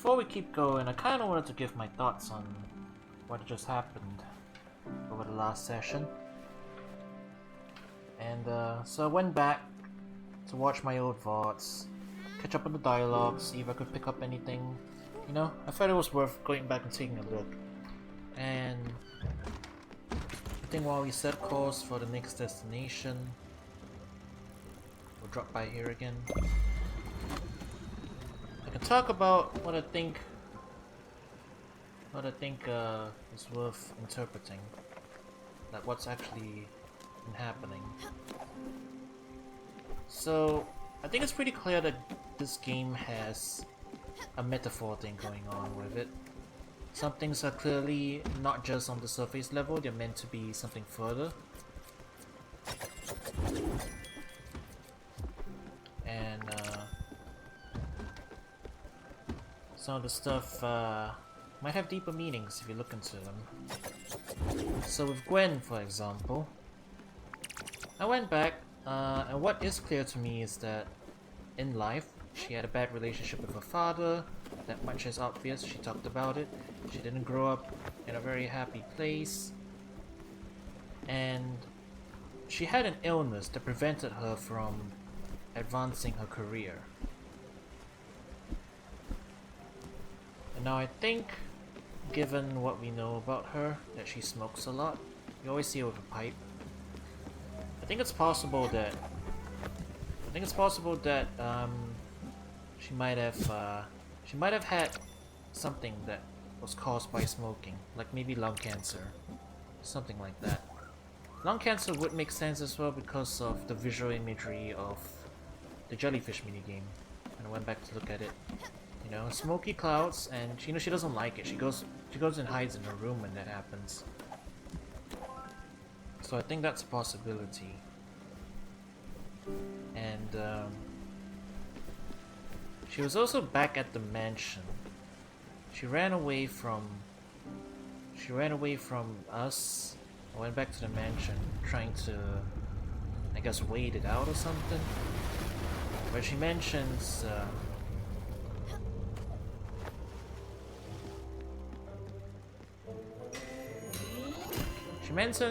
before we keep going, I kind of wanted to give my thoughts on what just happened over the last session. And so I went back to watch my old VODs, catch up on the dialogue, see if I could pick up anything. You know, I thought it was worth going back and taking a look. And I think while we set course for the next destination, we'll drop by here again. I can talk about what I think is worth interpreting, like what's actually been happening. So I think it's pretty clear that this game has a metaphor thing going on with it. Some things are clearly not just on the surface level, they're meant to be something further. And some of the stuff might have deeper meanings if you look into them. So with Gwen, for example, I went back, and what is clear to me is that in life, she had a bad relationship with her father. That much is obvious, she talked about it. She didn't grow up in a very happy place. And she had an illness that prevented her from advancing her career. And now I think, given what we know about her, that she smokes a lot. You always see her with a pipe. I think it's possible that she might have had something that was caused by smoking, like maybe lung cancer, something like that. Lung cancer would make sense as well because of the visual imagery of the jellyfish minigame. And I went back to look at it. You know, smoky clouds, and you know she doesn't like it. She goes and hides in her room when that happens. So I think that's a possibility. And she was also back at the mansion. She ran away from us. I went back to the mansion trying to, I guess, wait it out or something. Where she mentions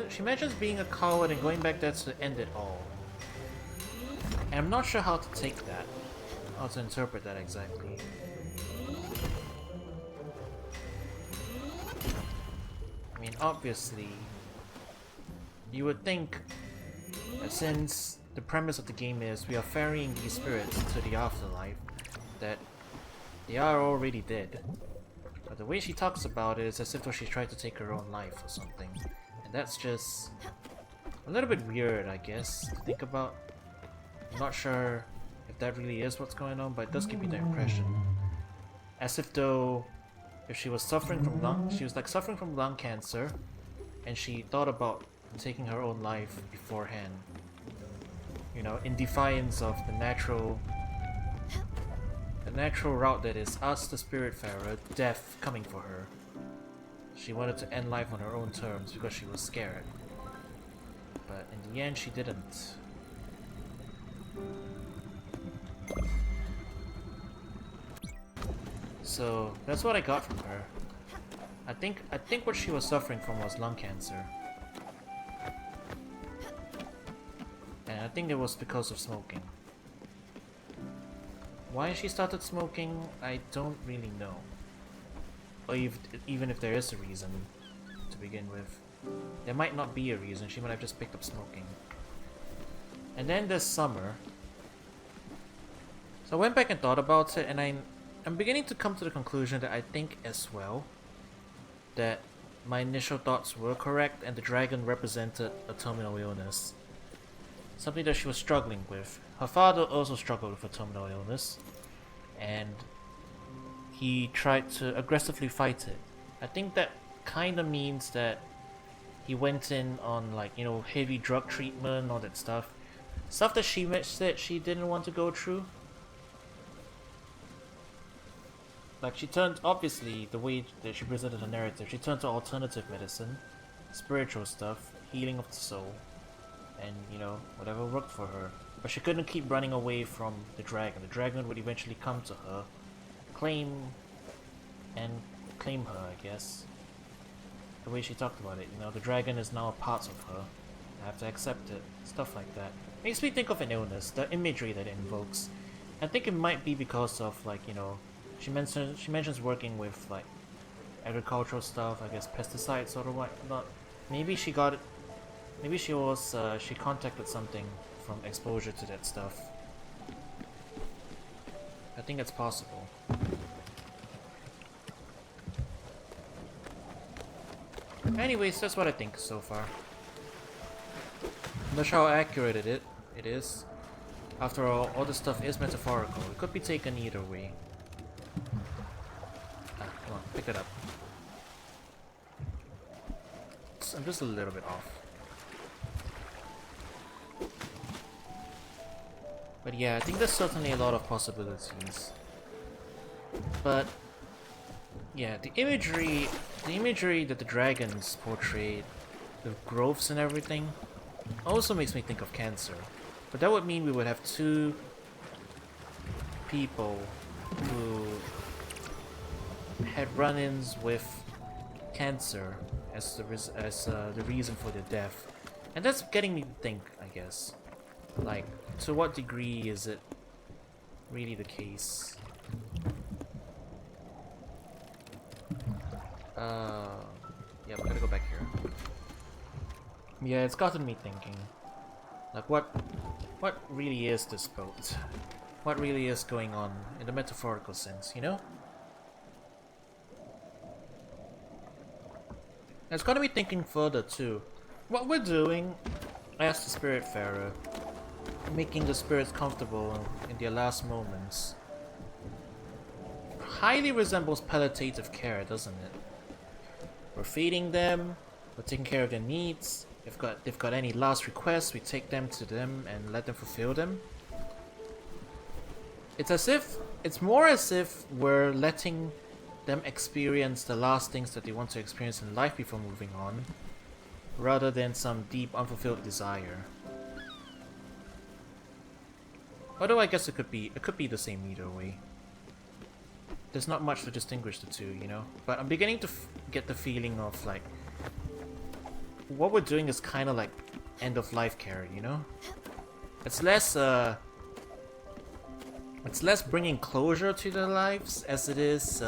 she mentions being a coward and going back there to end it all. And I'm not sure how to take that, how to interpret that exactly. I mean, obviously, you would think that since the premise of the game is we are ferrying these spirits to the afterlife, that they are already dead. But the way she talks about it is as if she tried to take her own life or something. And that's just a little bit weird, I guess, to think about. I'm not sure if that really is what's going on, but it does give me the impression. As if though, if she was suffering from lung cancer, and she thought about taking her own life beforehand. You know, in defiance of the natural route that is us, the Spiritfarer, death coming for her. She wanted to end life on her own terms because she was scared. But in the end, she didn't. So that's what I got from her. I think what she was suffering from was lung cancer. And I think it was because of smoking. Why she started smoking, I don't really know. Or even if there is a reason to begin with. There might not be a reason, she might have just picked up smoking. And then this summer, so I went back and thought about it, and I'm beginning to come to the conclusion that I think as well that my initial thoughts were correct and the dragon represented a terminal illness. Something that she was struggling with. Her father also struggled with a terminal illness, and he tried to aggressively fight it. I think that kinda means that he went in on, like, you know, heavy drug treatment, all that stuff. Stuff that she said she didn't want to go through. Like, she turned, obviously, the way that she presented her narrative, she turned to alternative medicine, spiritual stuff, healing of the soul, and, you know, whatever worked for her. But she couldn't keep running away from the dragon. The dragon would eventually come to her, claim and claim her, I guess. The way she talked about it, you know, the dragon is now a part of her. I have to accept it. Stuff like that. Makes me think of an illness, the imagery that it invokes. I think it might be because of, like, you know, she mentions working with, like, agricultural stuff, I guess pesticides or whatnot. Maybe she got it. Maybe she was, she contacted something from exposure to that stuff. I think it's possible. Anyways, that's what I think so far. I'm not sure how accurate it is. After all this stuff is metaphorical. It could be taken either way. Ah, come on, pick it up. I'm just a little bit off. But yeah, I think there's certainly a lot of possibilities. But yeah, the imagery that the dragons portrayed, the growths and everything, also makes me think of cancer. But that would mean we would have two people who had run-ins with cancer as the reason for their death, and that's getting me to think, I guess, like, to what degree is it really the case? Yeah, we gotta go back here. Yeah, it's gotten me thinking, like, what really is this boat? What really is going on in the metaphorical sense, you know? It's got to be thinking further too. What we're doing as the Spiritfarer, making the spirits comfortable in their last moments, highly resembles palliative care, doesn't it? We're feeding them, we're taking care of their needs. If they've got any last requests, we take them to them and let them fulfill them. It's more as if we're letting them experience the last things that they want to experience in life before moving on, rather than some deep unfulfilled desire. Although I guess it could be the same either way. There's not much to distinguish the two, you know? But I'm beginning to get the feeling of, like, what we're doing is kind of like end-of-life care, you know? It's less bringing closure to their lives as it is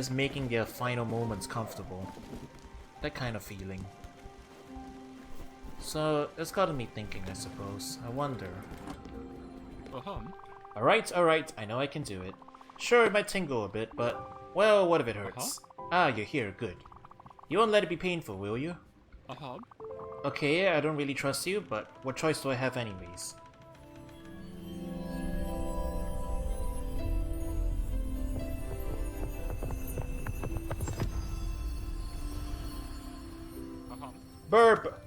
making their final moments comfortable. That kind of feeling. So it's gotten me thinking, I suppose. I wonder. Alright, I know I can do it. Sure, it might tingle a bit, but, well, what if it hurts? Ah, you're here, good. You won't let it be painful, will you? Okay, I don't really trust you, but what choice do I have anyways? Burp!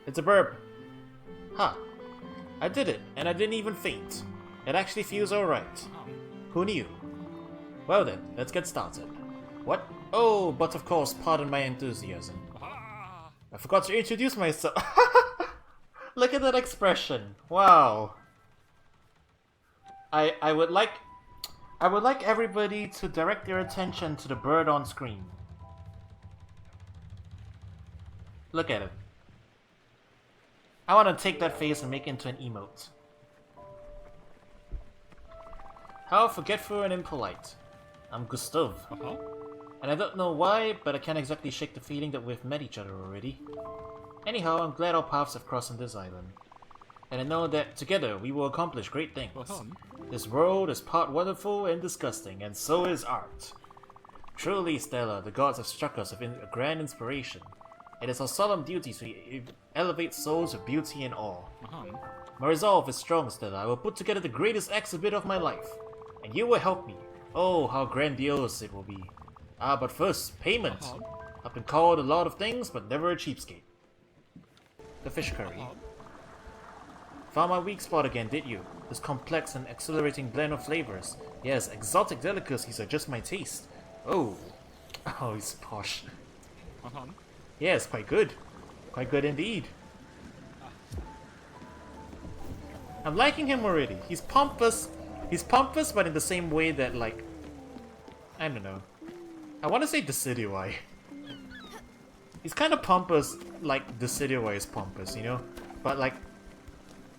It's a burp. Huh. I did it, and I didn't even faint. It actually feels alright. Who knew? Well then, let's get started. What? Oh, but of course, pardon my enthusiasm. I forgot to introduce myself. Look at that expression. Wow. I would like everybody to direct their attention to the bird on screen. Look at it. I want to take that face and make it into an emote. How forgetful and impolite. I'm Gustav. And I don't know why, but I can't exactly shake the feeling that we've met each other already. Anyhow, I'm glad our paths have crossed on this island. And I know that together we will accomplish great things. This world is part wonderful and disgusting, and so is art. Truly, Stella, the gods have struck us with a grand inspiration. It is our solemn duty to elevate souls with beauty and awe. My resolve is strong, Stella. I will put together the greatest exhibit of my life. And you will help me. Oh, how grandiose it will be. Ah, but first, payment. I've been called a lot of things, but never a cheapskate. The fish curry. Found my weak spot again, did you? This complex and exhilarating blend of flavors. Yes, exotic delicacies are just my taste. Oh. Oh, he's posh. Yes, quite good. Quite good indeed. I'm liking him already. He's pompous. He's pompous, but in the same way that, like, I don't know. I want to say Decidueye. He's kind of pompous, like Decidueye is pompous, you know? But, like,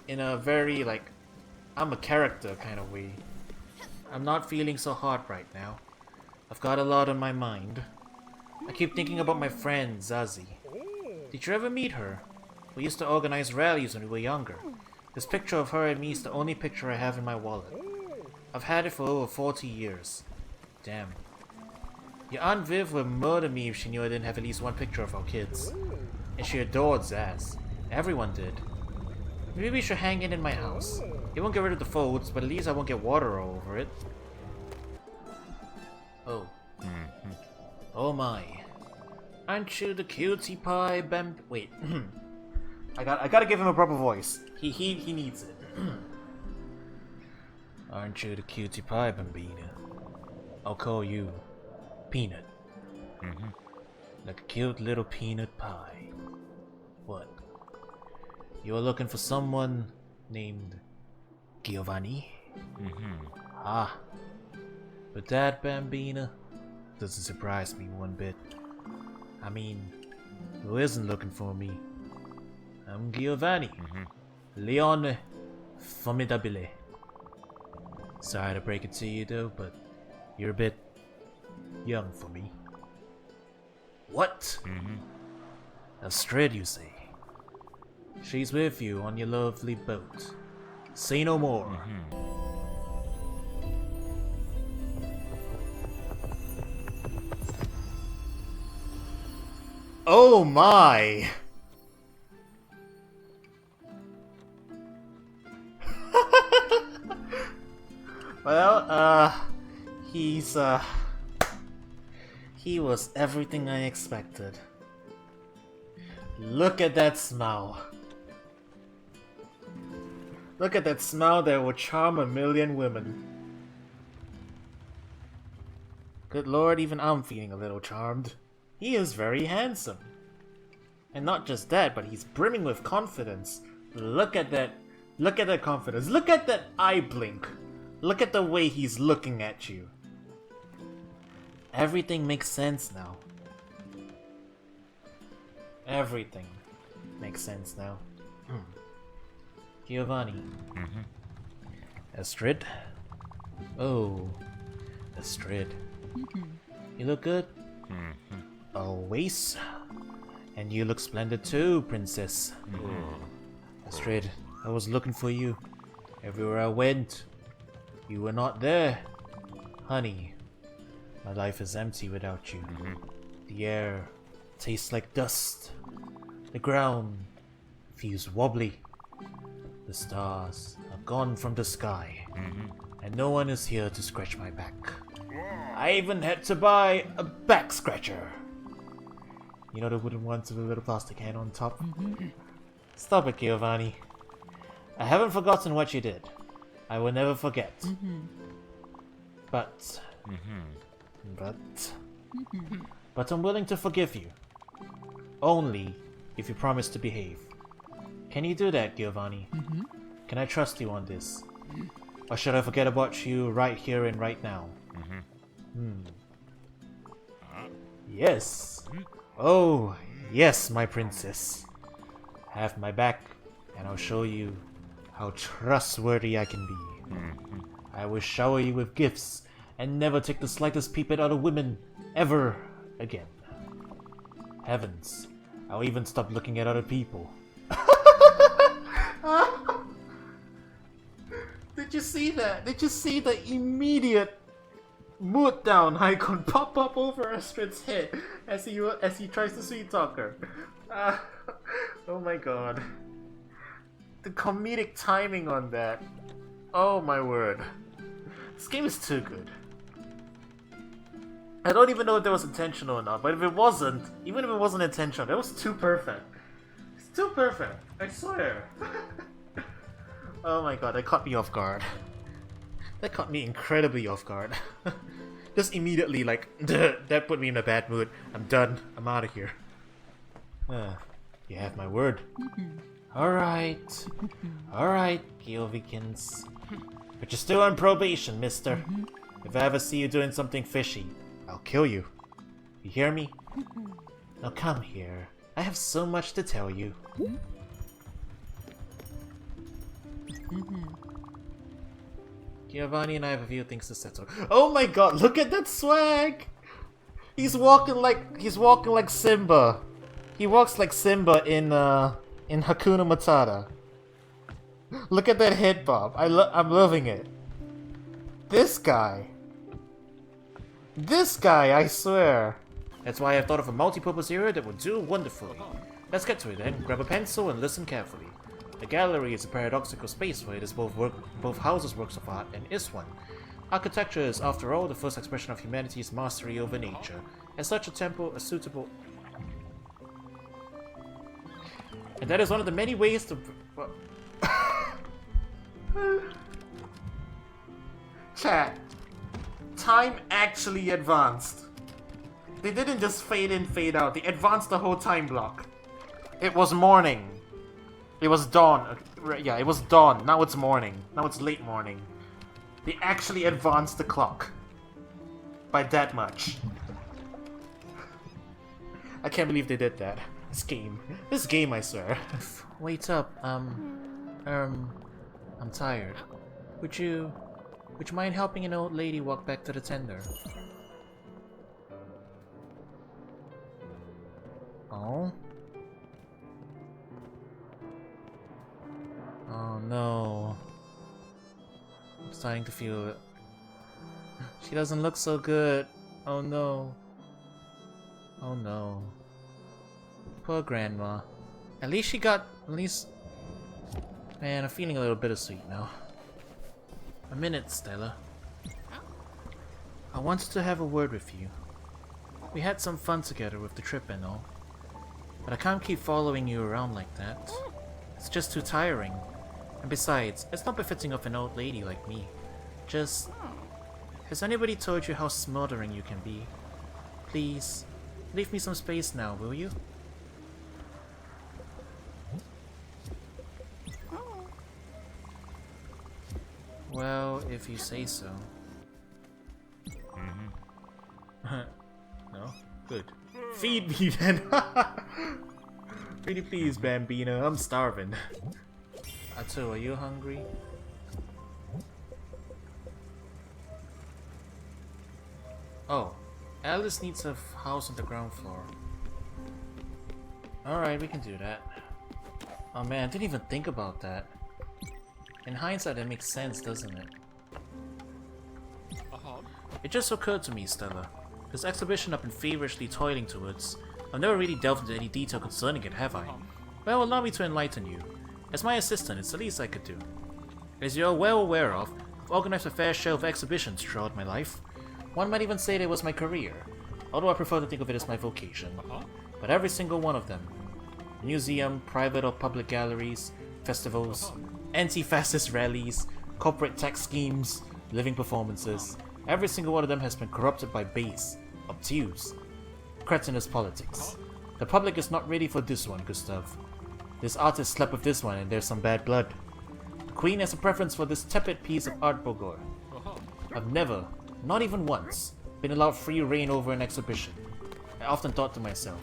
in a very, like, I'm a character kind of way. I'm not feeling so hot right now. I've got a lot on my mind. I keep thinking about my friend, Zazie. Did you ever meet her? We used to organize rallies when we were younger. This picture of her and me is the only picture I have in my wallet. I've had it for over 40 years. Damn. Your Aunt Viv would murder me if she knew I didn't have at least one picture of our kids. And she adored Zaz. Everyone did. Maybe we should hang it in my house. It won't get rid of the folds, but at least I won't get water all over it. Oh. Oh my. Aren't you the cutie pie bam- Wait. I gotta give him a proper voice. He needs it. Aren't you the cutie pie bambina? I'll call you Peanut. Like a cute little peanut pie. What? You're looking for someone named Giovanni? Ah. But that, Bambina, doesn't surprise me one bit. I mean, who isn't looking for me? I'm Giovanni. Leone Formidabile. Sorry to break it to you though, but you're a bit young for me. What? Astrid, you say? She's with you on your lovely boat. Say no more. Oh my! Well, he was everything I expected. Look at that smile. Look at that smile that would charm a million women. Good lord, even I'm feeling a little charmed. He is very handsome. And not just that, but he's brimming with confidence. Look at that confidence. Look at that eye blink. Look at the way he's looking at you. Everything makes sense now. Everything makes sense now. Giovanni. Astrid? Oh, Astrid. You look good? Always. And you look splendid too, princess. Astrid, I was looking for you. Everywhere I went, you were not there. Honey, my life is empty without you. The air tastes like dust. The ground feels wobbly. The stars have gone from the sky. And no one is here to scratch my back. I even had to buy a back scratcher. You know the wooden ones with a little plastic hand on top? Stop it, Giovanni. I haven't forgotten what you did. I will never forget. But I'm willing to forgive you. Only if you promise to behave. Can you do that, Giovanni? Can I trust you on this? Or should I forget about you right here and right now? Yes. Oh, yes, my princess. Have my back, and I'll show you how trustworthy I can be. I will shower you with gifts, and never take the slightest peep at other women, ever again. Heavens, I'll even stop looking at other people. Did you see that? Did you see the immediate mood down icon pop up over Astrid's head as he tries to sweet talk her? Oh my god. The comedic timing on that. Oh my word. This game is too good. I don't even know if that was intentional or not, but if it wasn't, even if it wasn't intentional, that was too perfect. It's too perfect, I swear. Oh my god, that caught me off guard. That caught me incredibly off guard. Just immediately, like, that put me in a bad mood. I'm done. I'm out of here. You have my word. Alright. Alright, Gilvikins. But you're still on probation, mister. If I ever see you doing something fishy, I'll kill you. You hear me? Now come here. I have so much to tell you. Giovanni and I have a few things to settle. Oh my god, look at that swag! He's walking like Simba. He walks like Simba in Hakuna Matata. Look at that head bob. I'm loving it. This guy, I swear. That's why I thought of a multi-purpose area that would do wonderfully. Let's get to it then. Grab a pencil and listen carefully. The gallery is a paradoxical space where it is both houses works of art and is one. Architecture is, after all, the first expression of humanity's mastery over nature. As such, a temple is suitable. And that is one of the many ways to... Chat. Time actually advanced. They didn't just fade in, fade out. They advanced the whole time block. It was morning. It was dawn. Yeah, it was dawn. Now it's morning. Now it's late morning. They actually advanced the clock. By that much. I can't believe they did that. This game, I swear. Wait up, I'm tired. Would you mind helping an old lady walk back to the tender? Oh? Oh no. I'm starting to feel it. She doesn't look so good. Oh no. Oh no. Poor grandma. At least... Man, I'm feeling a little bittersweet now. A minute, Stella. I wanted to have a word with you. We had some fun together with the trip and all. But I can't keep following you around like that. It's just too tiring. And besides, it's not befitting of an old lady like me. Just... Has anybody told you how smothering you can be? Please, leave me some space now, will you? Well, if you say so. No? Good. Feed me then! Pretty please, Bambino, I'm starving. Atul, are you hungry? Oh, Alice needs a house on the ground floor. Alright, we can do that. Oh man, I didn't even think about that. In hindsight, that makes sense, doesn't it? It just occurred to me, Stella. This exhibition I've been feverishly toiling towards. I've never really delved into any detail concerning it, have I? Well, allow me to enlighten you. As my assistant, it's the least I could do. As you're well aware of, I've organized a fair share of exhibitions throughout my life. One might even say that it was my career, although I prefer to think of it as my vocation. But every single one of them, museum, private or public galleries, festivals, anti-fascist rallies, corporate tax schemes, living performances, every single one of them has been corrupted by base, obtuse, cretinous politics. The public is not ready for this one, Gustav. This artist slept with this one and there's some bad blood. The Queen has a preference for this tepid piece of art Bogor. I've never, not even once, been allowed free reign over an exhibition. I often thought to myself,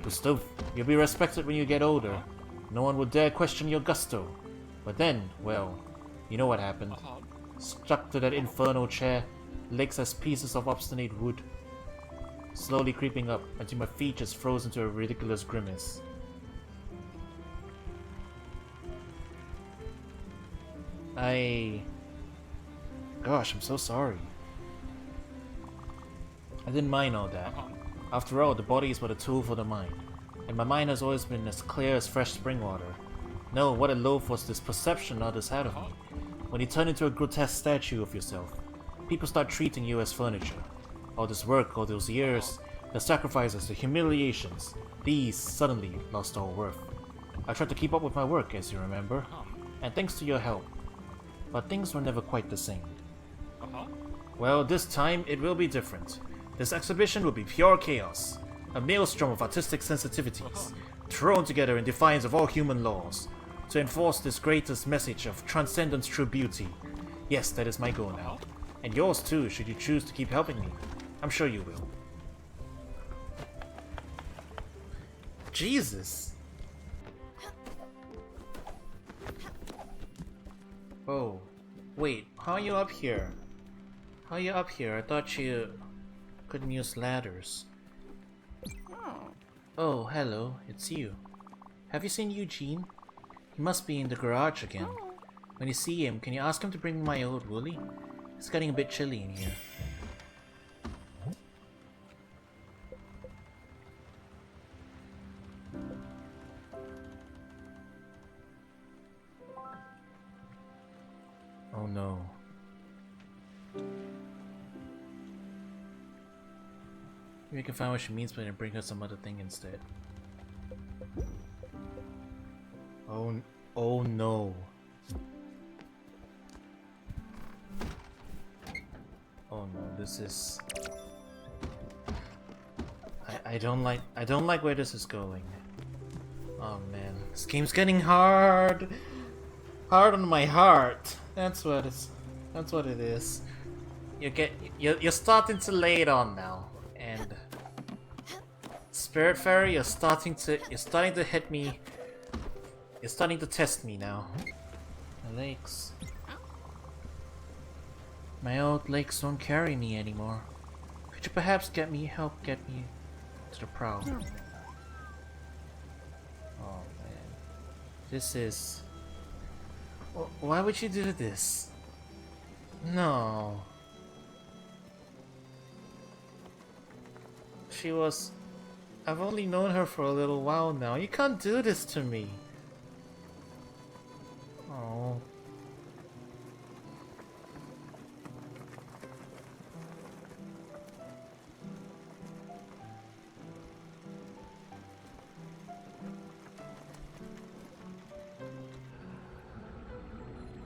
Gustav, you'll be respected when you get older. No one will dare question your gusto. But then, well, you know what happened. Stuck to that infernal chair, legs as pieces of obstinate wood. Slowly creeping up until my features froze into a ridiculous grimace. Gosh, I'm so sorry. I didn't mind all that. After all, the body is but a tool for the mind. And my mind has always been as clear as fresh spring water. No, what a loaf was this perception others had of me. When you turn into a grotesque statue of yourself, people start treating you as furniture. All this work, all those years, the sacrifices, the humiliations, these suddenly lost all worth. I tried to keep up with my work, as you remember, and thanks to your help. But things were never quite the same. Well, this time it will be different. This exhibition will be pure chaos. A maelstrom of artistic sensitivities, thrown together in defiance of all human laws, to enforce this greatest message of transcendence through beauty. Yes, that is my goal now. And yours too, should you choose to keep helping me. I'm sure you will. Jesus! Oh, wait, how are you up here? How are you up here? I thought you couldn't use ladders. Oh, hello, it's you. Have you seen Eugene? He must be in the garage again. When you see him, can you ask him to bring me my old woolly? It's getting a bit chilly in here. Oh no. Maybe I can find what she means by and bring her some other thing instead. Oh no. Oh no, this is... I don't like where this is going. Oh man, this game's getting hard. Hard on my heart. That's what it is. You're starting to lay it on now. And Spiritfarer, you're starting to hit me. You're starting to test me now. My legs. My old legs don't carry me anymore. Could you perhaps help get me to the prow? Oh man. This is... Why would you do this? No. She was... I've only known her for a little while now. You can't do this to me. Oh.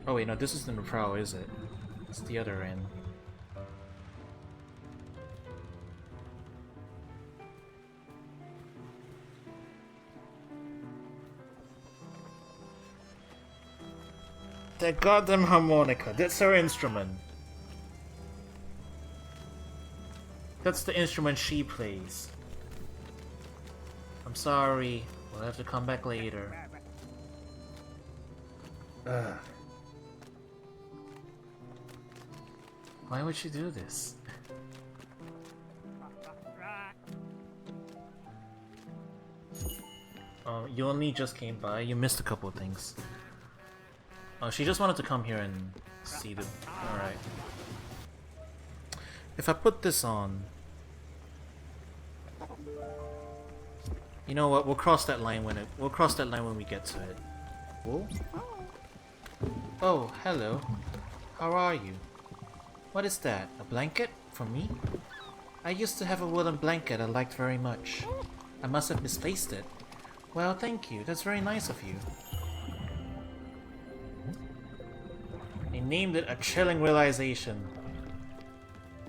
Oh wait, no, this isn't the prow, is it? It's the other end. That goddamn harmonica, that's her instrument. That's the instrument she plays. I'm sorry, we'll have to come back later. Ugh. Why would she do this? Oh, you only just came by, you missed a couple of things. Oh, she just wanted to come here and see the... Alright. If I put this on... You know what, we'll cross that line when we get to it. Whoa? Oh, hello. How are you? What is that? A blanket? For me? I used to have a woolen blanket I liked very much. I must have misplaced it. Well, thank you. That's very nice of you. They named it a chilling realization.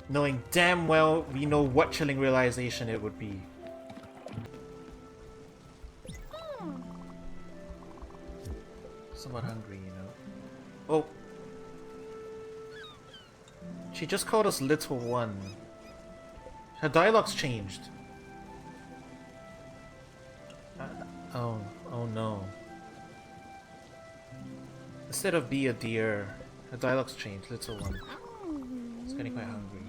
Knowing damn well we know what chilling realization it would be. Somewhat hungry, you know. Oh! She just called us Little One. Her dialogue's changed. Oh no. Instead of be a deer, her dialogue's changed. Little One. It's getting quite hungry.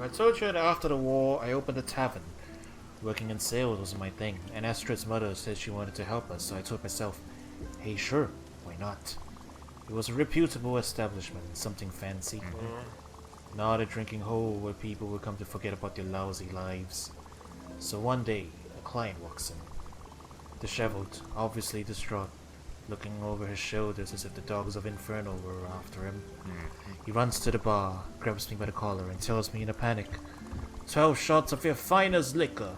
I told you that after the war, I opened a tavern. Working in sales was my thing, and Astrid's mother said she wanted to help us, so I told myself, hey, sure, why not? It was a reputable establishment, something fancy. Not a drinking hole where people would come to forget about their lousy lives. So one day, a client walks in. Disheveled, obviously distraught, looking over his shoulders as if the dogs of Inferno were after him. He runs to the bar, grabs me by the collar, and tells me in a panic, 12 shots of your finest liquor.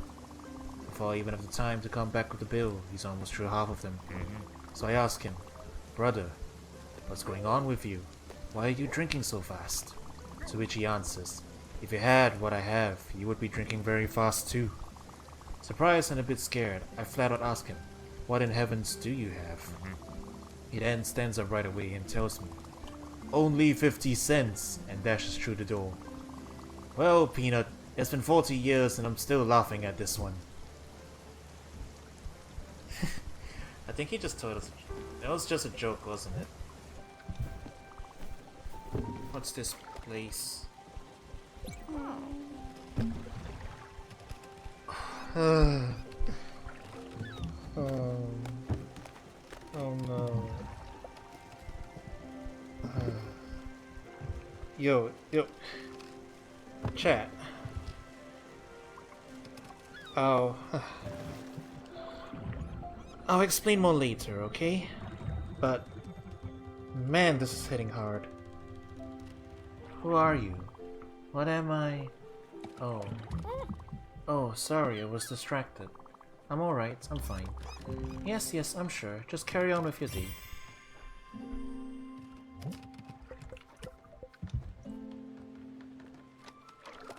Before I even have the time to come back with the bill, he's almost through half of them. So I ask him, brother, what's going on with you? Why are you drinking so fast? To which he answers, if you had what I have, you would be drinking very fast too. Surprised and a bit scared, I flat out ask him, What in heavens do you have? He then stands up right away and tells me, only 50 cents, and dashes through the door. Well, Peanut, it's been 40 years and I'm still laughing at this one. I think he just told us that was just a joke, wasn't it? What's this place? Oh no. Yo. Chat. I'll explain more later, okay? But man, this is hitting hard. Who are you? What am I? Oh, sorry, I was distracted. I'm alright, I'm fine. Yes, I'm sure. Just carry on with your day.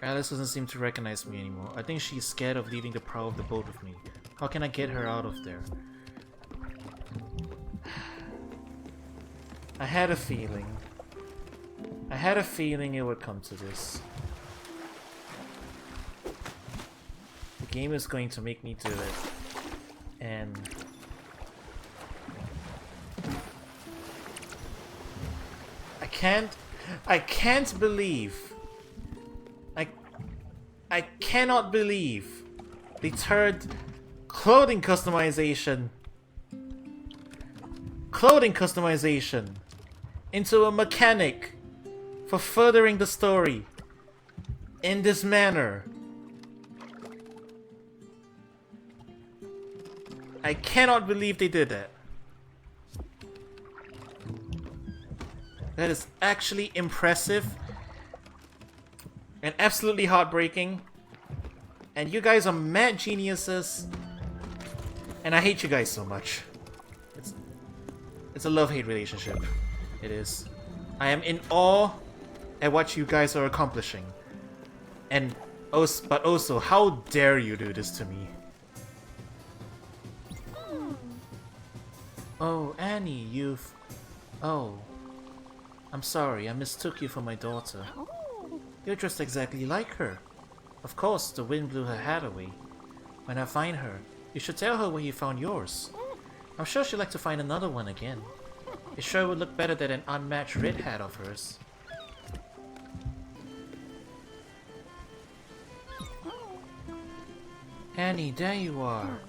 Alice doesn't seem to recognize me anymore. I think she's scared of leaving the prow of the boat with me. How can I get her out of there? I had a feeling. I had a feeling it would come to this. The game is going to make me do it. And I can't believe I cannot believe they turned clothing customization into a mechanic for furthering the story in this manner. I cannot believe they did that. That is actually impressive and absolutely heartbreaking. And you guys are mad geniuses. And I hate you guys so much. It's a love-hate relationship. It is. I am in awe at what you guys are accomplishing. And but also, how dare you do this to me? Oh, Annie, you've... Oh. I'm sorry, I mistook you for my daughter. You're dressed exactly like her. Of course, the wind blew her hat away. When I find her, you should tell her where you found yours. I'm sure she'd like to find another one again. It sure would look better than an unmatched red hat of hers. Annie, there you are.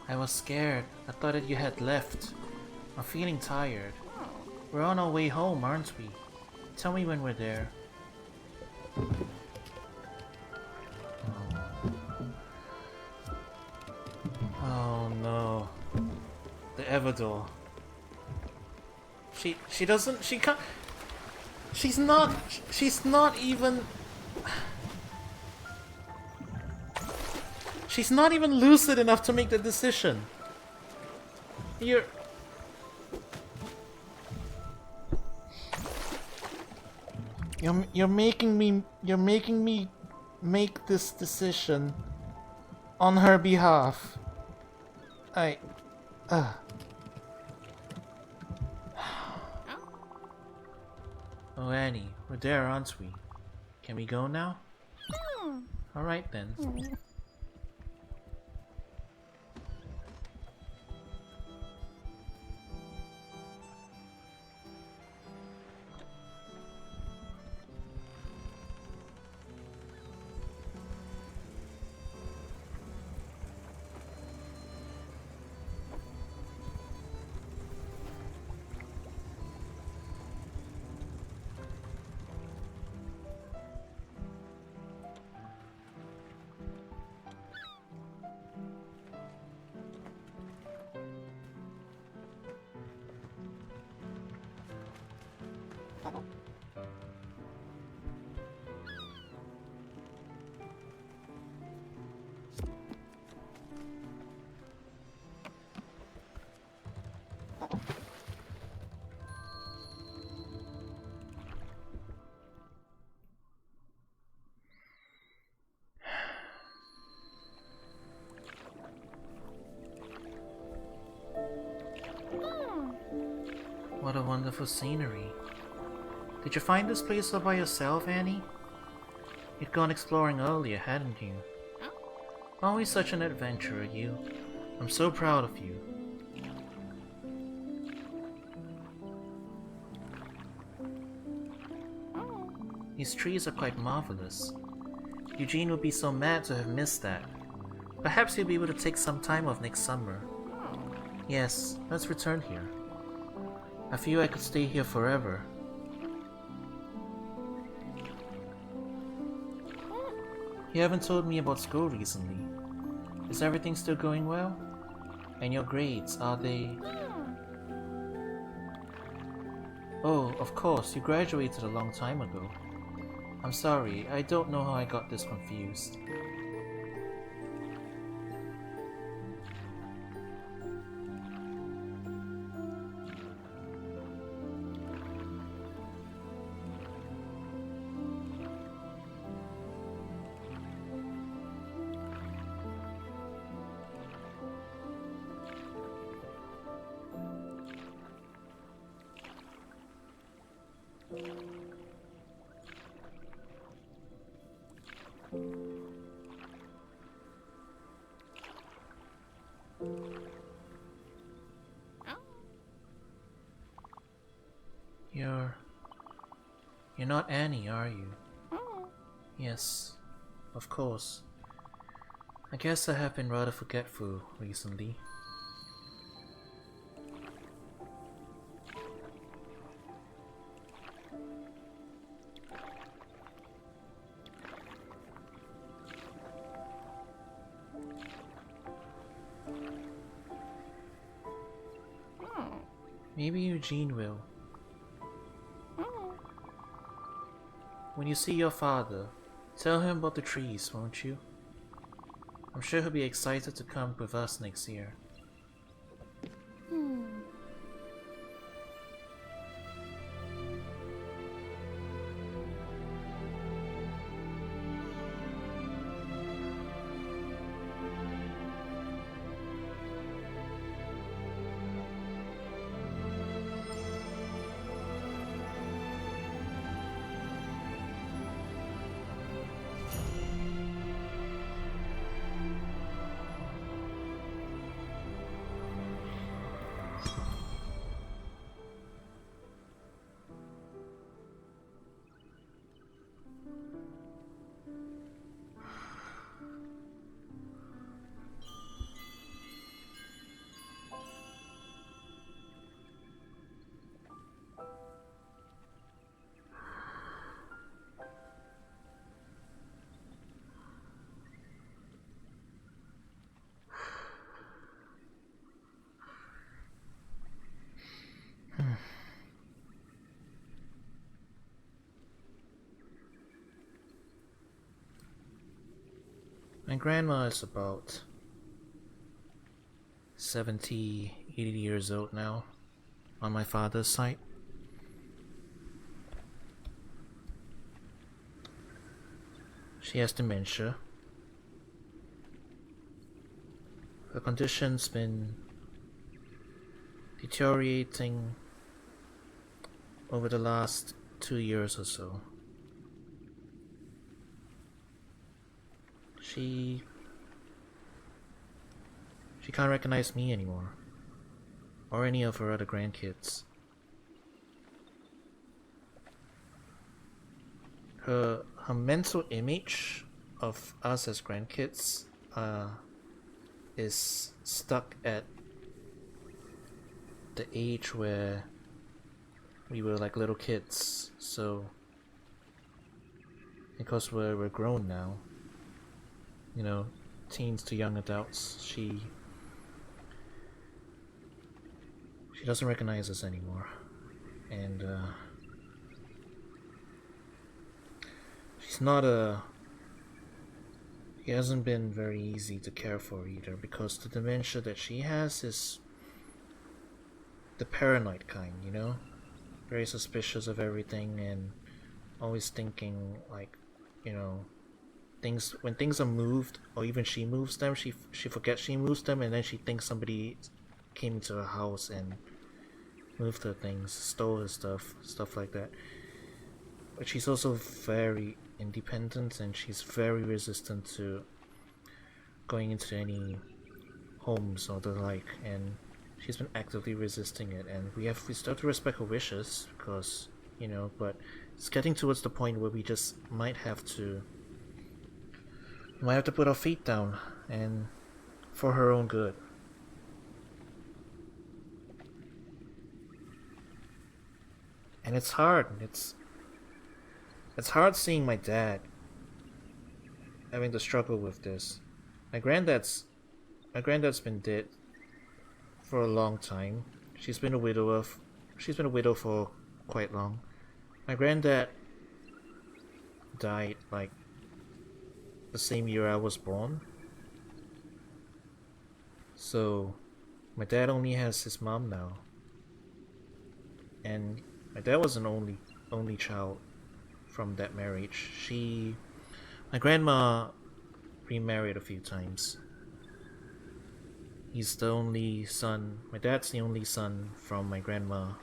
I was scared. I thought that you had left. I'm feeling tired. We're on our way home, aren't we? Tell me when we're there. Oh no. The Everdor. She can't... She's not even... She's not even lucid enough to make the decision. You're making me make this decision on her behalf. Oh, Annie, we're there, aren't we? Can we go now? Alright then. beautiful scenery. Did you find this place all by yourself, Annie? You'd gone exploring earlier, hadn't you? Always such an adventurer, you. I'm so proud of you. These trees are quite marvelous. Eugene would be so mad to have missed that. Perhaps he'll be able to take some time off next summer. Yes, let's return here. I feel I could stay here forever. You haven't told me about school recently. Is everything still going well? And your grades, are they... Oh, of course, you graduated a long time ago. I'm sorry, I don't know how I got this confused. You're not Annie, are you? Yes, of course. I guess I have been rather forgetful recently. Maybe Eugene will. When you see your father, tell him about the trees, won't you? I'm sure he'll be excited to come with us next year. My grandma is about 70, 80 years old now, on my father's side. She has dementia. Her condition's been deteriorating over the last 2 years or so. She can't recognize me anymore, or any of her other grandkids. Her mental image of us as grandkids is stuck at the age where we were like little kids. So because we're grown now, you know, teens to young adults, she doesn't recognize us anymore, and she hasn't been very easy to care for either, because the dementia that she has is the paranoid kind, you know, very suspicious of everything and always thinking like, you know, when things are moved, or even she moves them, she forgets she moves them, and then she thinks somebody came into her house and moved her things, stole her stuff like that. But she's also very independent, and she's very resistant to going into any homes or the like, and she's been actively resisting it, and we start to respect her wishes, because, you know, but it's getting towards the point where we just might have to put our feet down, and for her own good. And it's hard. It's hard seeing my dad having to struggle with this. My granddad's been dead for a long time. She's been a widow for quite long. My granddad died like the same year I was born. So my dad only has his mom now. And my dad was an only child from that marriage. My grandma remarried a few times. He's the only son. My dad's the only son from my grandma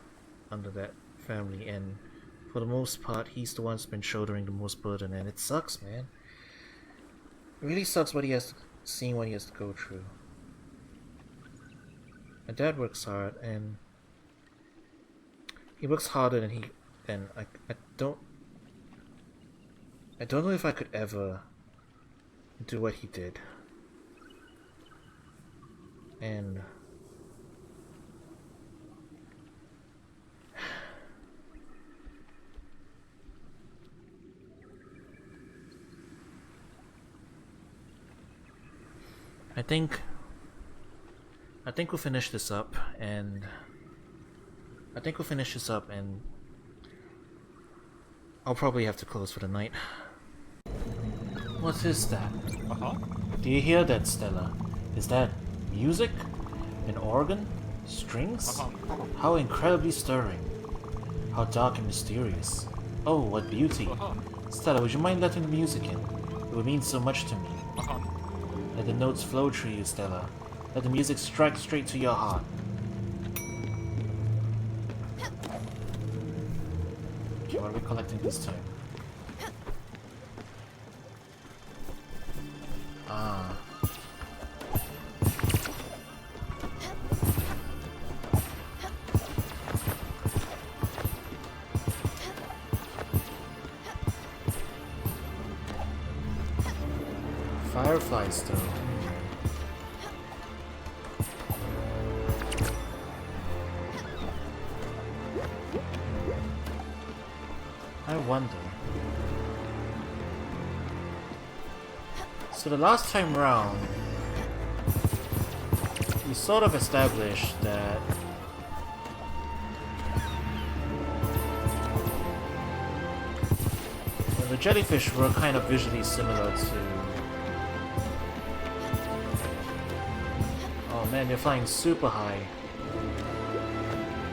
under that family, and for the most part, he's the one who's been shouldering the most burden, and it sucks, man. It really sucks seeing what he has to go through. My dad works hard, and he works harder than I don't know if I could ever do what he did. And I think we'll finish this up, and I'll probably have to close for the night. What is that? Do you hear that, Stella? Is that music? An organ? Strings? How incredibly stirring. How dark and mysterious. Oh, what beauty. Stella, would you mind letting the music in? It would mean so much to me. Let the notes flow through you, Stella. Let the music strike straight to your heart. Okay, what are we collecting this time? Fireflies, though. I wonder. So the last time round, we sort of established that the jellyfish were kind of visually similar to... Oh man, they're flying super high.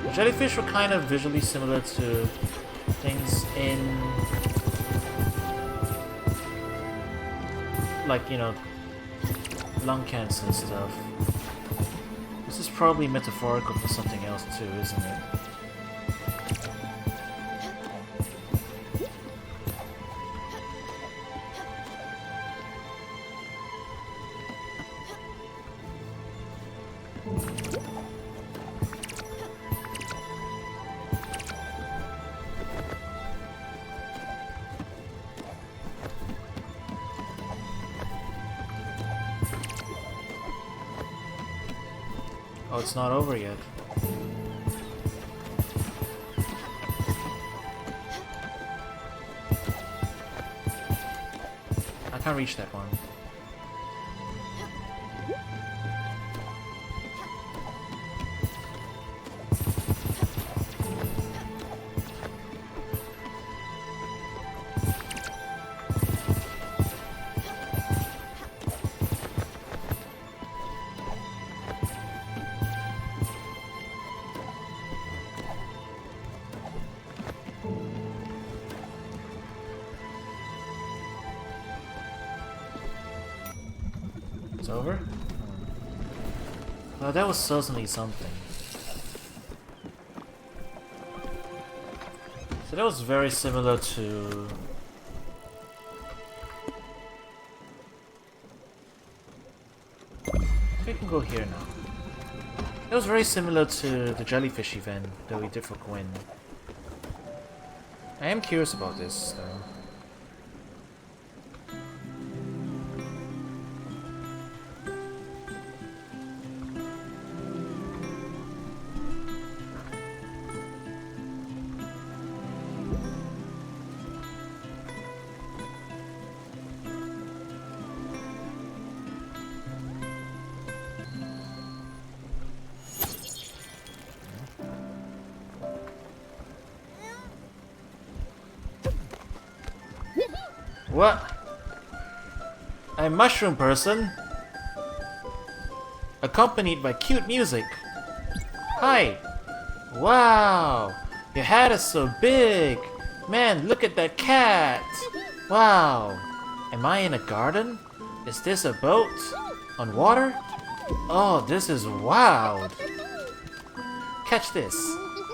The jellyfish were kind of visually similar to things in... like, you know, lung cancer and stuff. This is probably metaphorical for something else too, isn't it? Oh, it's not over yet. I can't reach that one. It's over? Well, that was certainly something. So that was very similar to... We can go here now. That was very similar to the jellyfish event that we did for Gwen. I am curious about this though. What? A mushroom person? Accompanied by cute music. Hi! Wow! Your hat is so big! Man, look at that cat! Wow! Am I in a garden? Is this a boat? On water? Oh, this is wild! Catch this!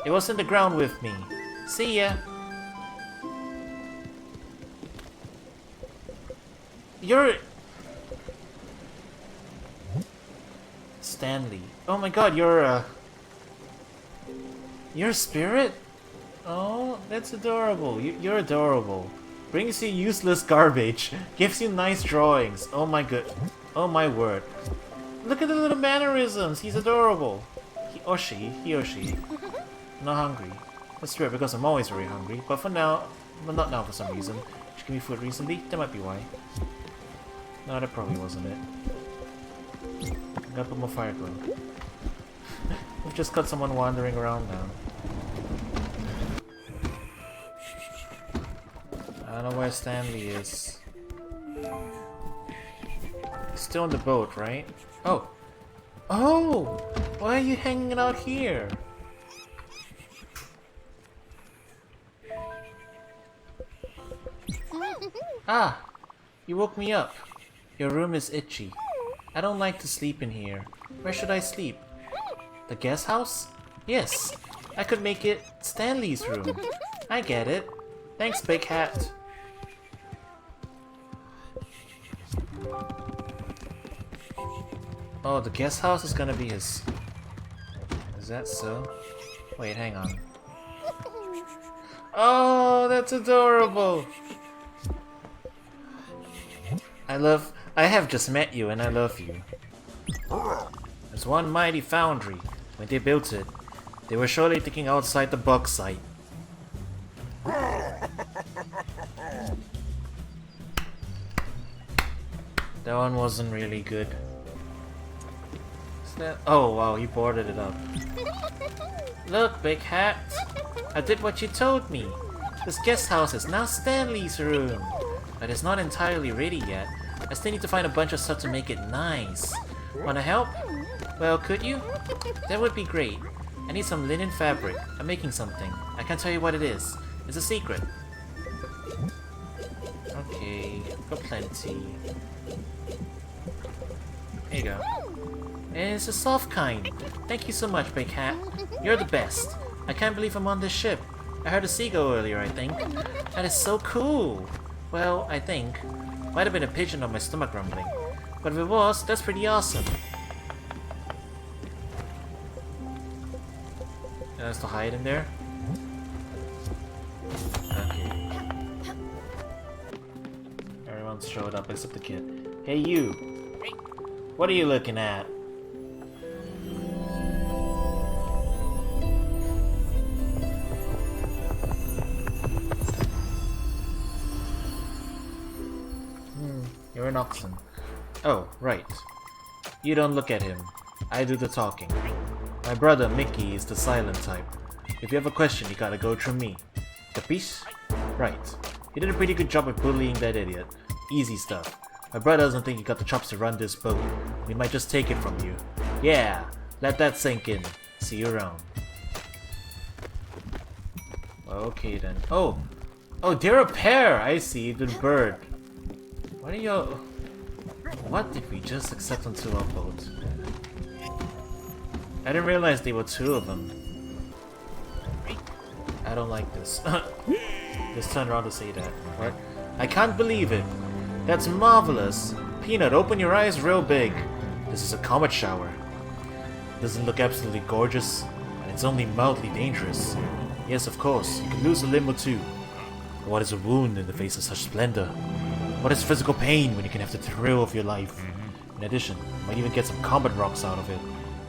It was in the ground with me. See ya! You're... Stanley. Oh my god, you're a spirit? Oh, that's adorable. You're adorable. Brings you useless garbage. Gives you nice drawings. Oh my good. Oh my word. Look at the little mannerisms. He's adorable. He or she. Not hungry. That's weird because I'm always very hungry. But for now, well, not now for some reason. She gave me food recently. That might be why. No, that probably wasn't it. I gotta put more fire glow. We've just got someone wandering around now. I don't know where Stanley is. He's still on the boat, right? Oh! Oh! Why are you hanging out here? Ah! You woke me up. Your room is itchy. I don't like to sleep in here. Where should I sleep? The guest house? Yes. I could make it Stanley's room. I get it. Thanks, Big Hat. Oh, the guest house is gonna be his... Is that so? Wait, hang on. Oh, that's adorable! I have just met you and I love you. There's one mighty foundry. When they built it, they were surely thinking outside the box site. That one wasn't really good. Is that... Oh wow, he boarded it up. Look, Big Hat! I did what you told me. This guest house is now Stanley's room. But it's not entirely ready yet. I still need to find a bunch of stuff to make it nice. Wanna help? Well, could you? That would be great. I need some linen fabric. I'm making something. I can't tell you what it is. It's a secret. Okay, got plenty. Here you go. It's a soft kind. Thank you so much, Big Hat. You're the best. I can't believe I'm on this ship. I heard a seagull earlier, I think. That is so cool. Well, I think. Might have been a pigeon on my stomach rumbling. But if it was, that's pretty awesome. Has to hide in there? Okay. Everyone's showed up except the kid. Hey you! What are you looking at? You're an oxen. Oh, right. You don't look at him. I do the talking. My brother, Mickey, is the silent type. If you have a question, you gotta go through me. Capiche? Right. You did a pretty good job of bullying that idiot. Easy stuff. My brother doesn't think you got the chops to run this boat. We might just take it from you. Yeah, let that sink in. See you around. Okay then. Oh! Oh, they're a pair! I see, the bird. What are you... What did we just accept onto our boat? I didn't realize there were two of them. I don't like this. Just turn around to say that. What? I can't believe it. That's marvelous. Peanut, open your eyes real big. This is a comet shower. Doesn't look absolutely gorgeous, and it's only mildly dangerous. Yes, of course, you could lose a limb or two. But what is a wound in the face of such splendor? What is physical pain when you can have the thrill of your life? In addition, you might even get some combat rocks out of it.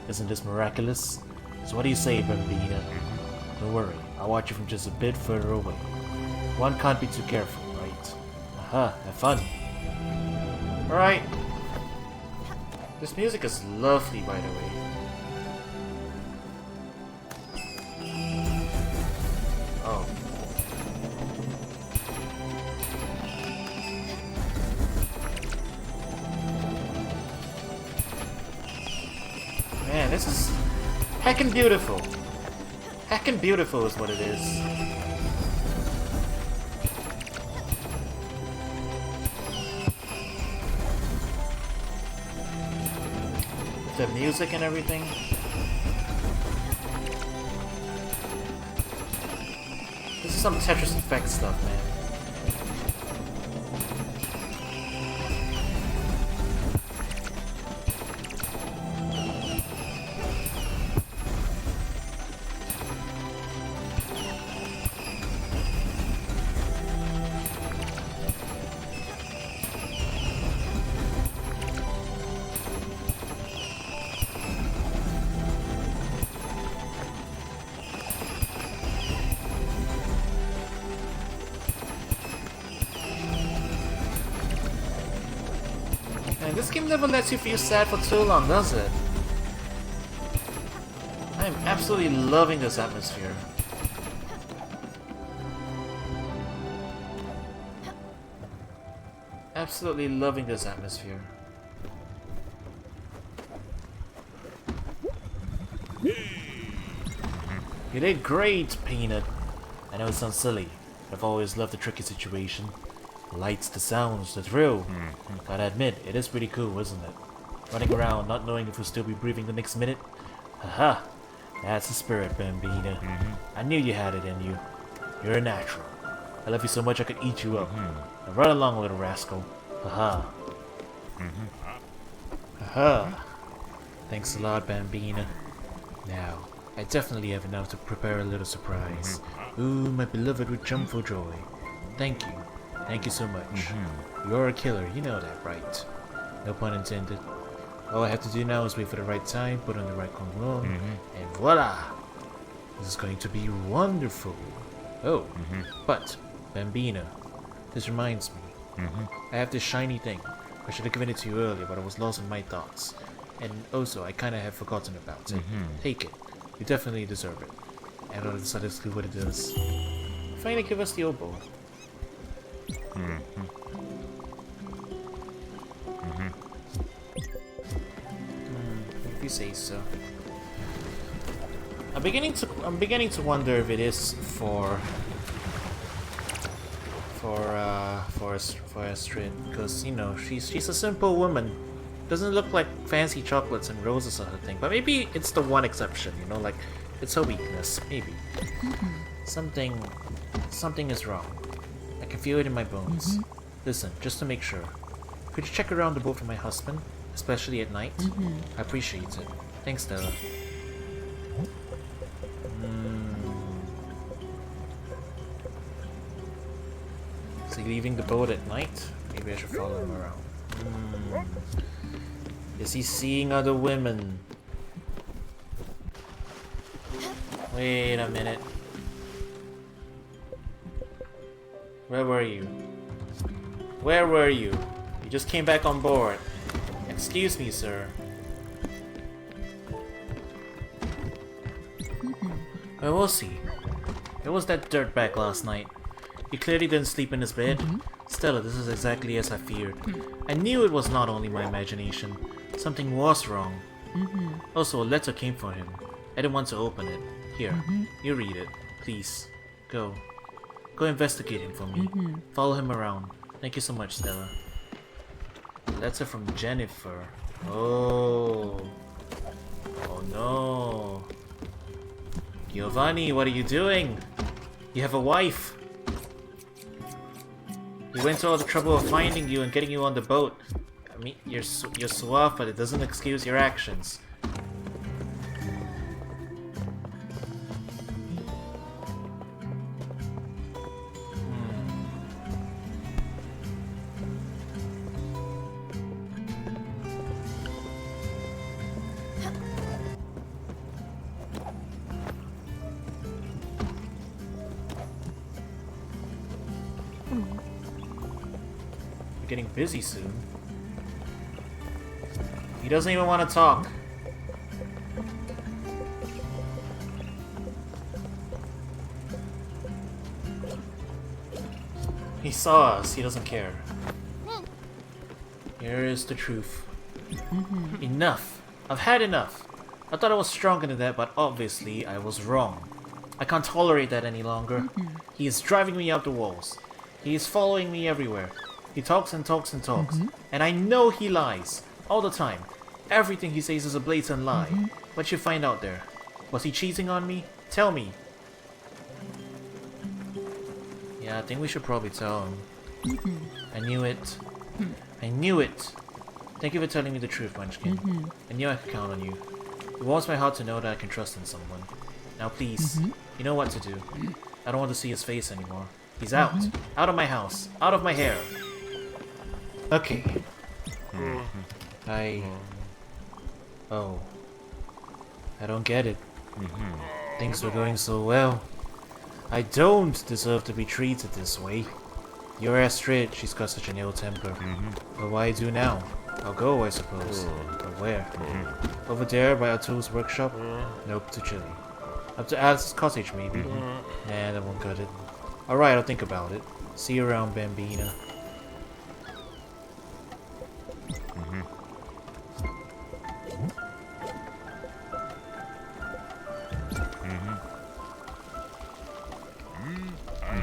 Isn't this miraculous? So what do you say, Bambina? Don't worry, I'll watch you from just a bit further away. One can't be too careful, right? Aha, have fun. Alright. This music is lovely, by the way. Oh. Man, this is heckin' beautiful. Heckin' beautiful is what it is. The music and everything. This is some Tetris Effect stuff, man. Man, this game never lets you feel sad for too long, does it? I am absolutely loving this atmosphere. Absolutely loving this atmosphere. You did great, Peanut. I know it sounds silly, but I've always loved a tricky situation. The lights, the sounds, the thrill. Gotta admit, it is pretty cool, isn't it? Running around, not knowing if we'll still be breathing the next minute. Haha, that's the spirit, Bambina. I knew you had it in you. You're a natural. I love you so much I could eat you up. Now run along, little rascal. Haha. Haha. Thanks a lot, Bambina. Now, I definitely have enough to prepare a little surprise. Ooh, my beloved would jump for joy. Thank you. Thank you so much. You're a killer, you know that, right? No pun intended. All I have to do now is wait for the right time, put on the right cologne, and voila! This is going to be wonderful. Oh, but, Bambina, this reminds me. I have this shiny thing. I should have given it to you earlier, but I was lost in my thoughts. And also, I kinda have forgotten about it. Take it. You definitely deserve it. I don't have the slightest clue what it does. Finally give us the oboe. If you say so. I'm beginning to wonder if it is for Astrid, because you know she's a simple woman. Doesn't look like fancy chocolates and roses are her thing, but maybe it's the one exception. You know, like it's her weakness. Maybe something is wrong. I can feel it in my bones. Listen, just to make sure, could you check around the boat for my husband, especially at night? I appreciate it. Thanks, Stella. Is he leaving the boat at night? Maybe I should follow him around. Is he seeing other women? Wait a minute. Where were you? Where were you? You just came back on board. Excuse me, sir. Where was he? Where was that dirtbag last night? He clearly didn't sleep in his bed. Stella, this is exactly as I feared. I knew it was not only my imagination. Something was wrong. Also, a letter came for him. I didn't want to open it. Here, you read it. Please. Go. Go investigate him for me. Follow him around. Thank you so much, Stella. Letter from Jennifer. Oh. Oh no. Giovanni, what are you doing? You have a wife. He went to all the trouble of finding you and getting you on the boat. I mean, you're suave, but it doesn't excuse your actions. Getting busy soon. He doesn't even want to talk. He saw us. He doesn't care. Here is the truth. Enough. I've had enough. I thought I was stronger than that, but obviously I was wrong. I can't tolerate that any longer. He is driving me out the walls. He is following me everywhere. He talks and talks and talks. And I know he lies. All the time. Everything he says is a blatant lie. What you find out there? Was he cheating on me? Tell me. Yeah, I think we should probably tell him. I knew it. I knew it. Thank you for telling me the truth, Munchkin. I knew I could count on you. It warms my heart to know that I can trust in someone. Now please, you know what to do. I don't want to see his face anymore. He's out. Out of my house. Out of my hair. Okay. Oh. I don't get it. Things were going so well. I don't deserve to be treated this way. You're Astrid, she's got such an ill temper. But why do now? I'll go, I suppose. But where? Over there by Atul's workshop? Nope, too chilly. Up to Alice's cottage, maybe? Nah, that won't cut it. Alright, I'll think about it. See you around, Bambina.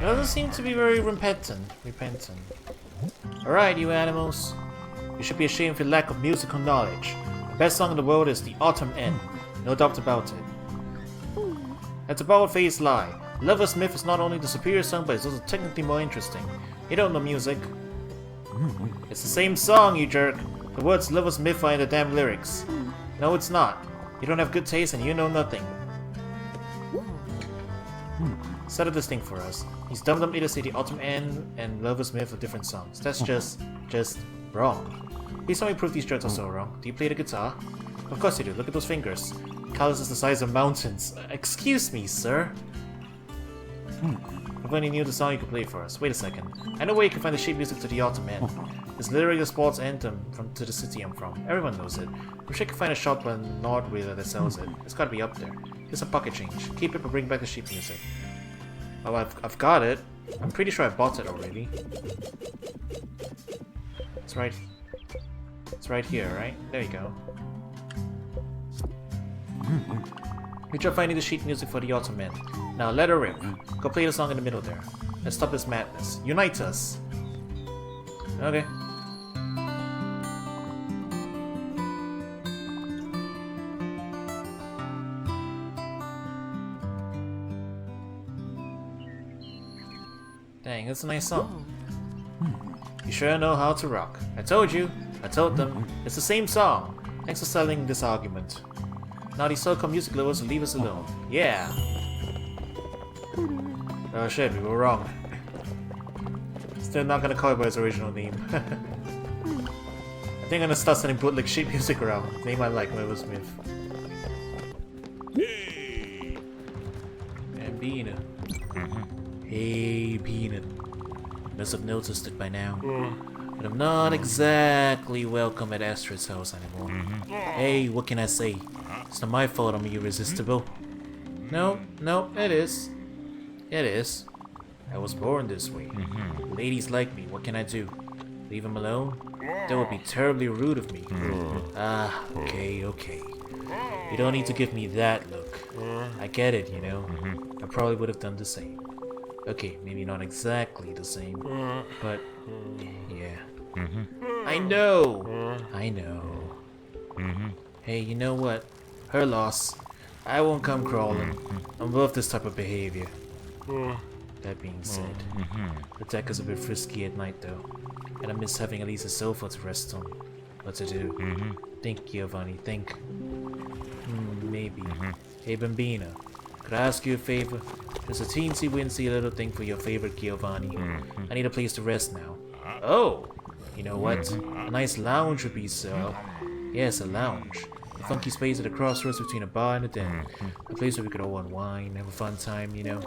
Doesn't seem to be very repentant. Alright, you animals. You should be ashamed of your lack of musical knowledge. The best song in the world is the Autumn End. No doubt about it. That's a bald-faced lie. Lover's Myth is not only the superior song, but it's also technically more interesting. You don't know music. It's the same song, you jerk. The words Lover's Myth are in the damn lyrics. No, it's not. You don't have good taste and you know nothing. Settle this thing for us. These dum-dum idiots say the Autumn End and Lover's Myth are different songs. That's just wrong. Please tell me prove these jerks are so wrong. Do you play the guitar? Of course you do. Look at those fingers. Callus is the size of mountains. Excuse me, sir. If only knew the song you could play for us. Wait a second. I know where you can find the sheet music to the Autumn End. It's literally the sports anthem to the city I'm from. Everyone knows it. I'm sure you can find a shop in Nordwheeler that sells it. It's gotta be up there. Here's some pocket change. Keep it, but bring back the sheet music. Oh, I've got it. I'm pretty sure I bought it already. It's right here, right? There you go. Good job finding the sheet music for the Autumn End. Now let her rip. Go play the song in the middle there. Let's stop this madness. Unite us! Okay. Dang, that's a nice song. You sure know how to rock. I told you. I told them. It's the same song. Thanks for settling this argument. Now these so-called music lovers will leave us alone. Yeah! Oh shit, we were wrong. Still not gonna call it by its original name. I think I'm gonna start sending bootleg sheet music around. Name I like, Lover's Myth. Bambina. Hey, Peanut. Must have noticed it by now. But I'm not exactly welcome at Astrid's house anymore. Hey, what can I say? It's not my fault I'm irresistible. No, it is. It is. I was born this way. Ladies like me, what can I do? Leave him alone? That would be terribly rude of me. Ah, okay. You don't need to give me that look. I get it, you know. I probably would have done the same. Okay, maybe not exactly the same, but yeah. I know. Hey, you know what? Her loss. I won't come crawling. I'm above this type of behavior. That being said, the deck is a bit frisky at night though, and I miss having at least a sofa to rest on. What to do? Think, Giovanni, think. Maybe. Hey Bambina, could I ask you a favor? There's a teensy-wincy little thing for your favorite Giovanni. I need a place to rest now. Oh! You know what? A nice lounge would be so. Yes, a lounge. A funky space at the crossroads between a bar and a den. A place where we could all unwind, have a fun time, you know.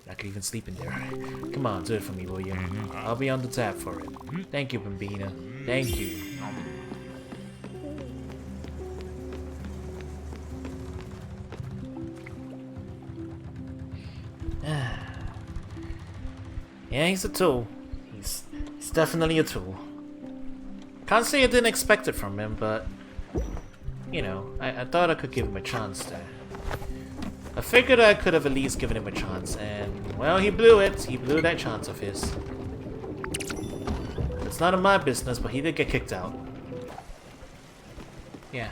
I could even sleep in there. Come on, do it for me, will you? I'll be on the tap for it. Thank you, Bambina. Thank you. Yeah, he's a tool. He's definitely a tool. Can't say I didn't expect it from him, but you know, I thought I could give him a chance there. I figured I could have at least given him a chance, and well, he blew it. He blew that chance of his. It's none of my business, but he did get kicked out. Yeah.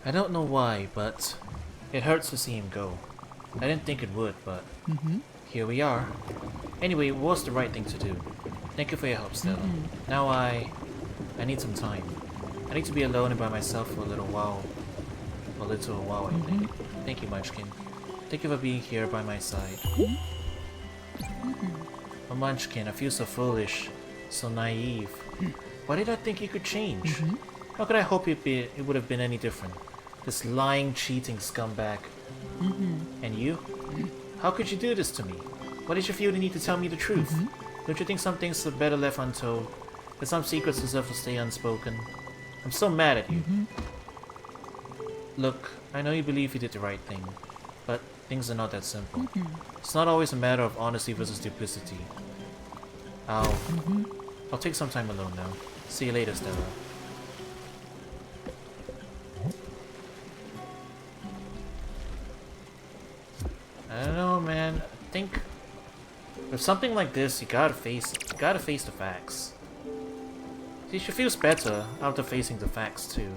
I don't know why, but it hurts to see him go. I didn't think it would, but here we are. Anyway, it was the right thing to do. Thank you for your help, Stella. Now I need some time. I need to be alone and by myself for a little while. A little while, I think. Thank you, Munchkin. Thank you for being here by my side. Oh, Munchkin, I feel so foolish, so naive. Why did I think he could change? How could I hope it would have been any different? This lying, cheating scumbag. And you? How could you do this to me? Why did you feel the need to tell me the truth? Don't you think some things are better left untold? That some secrets deserve to stay unspoken? I'm so mad at you. Look, I know you believe you did the right thing, but things are not that simple. It's not always a matter of honesty versus duplicity. I'll take some time alone now. See you later, Stella. I don't know, man. I think with something like this, you gotta face it. You gotta face the facts. See, she feels better after facing the facts too.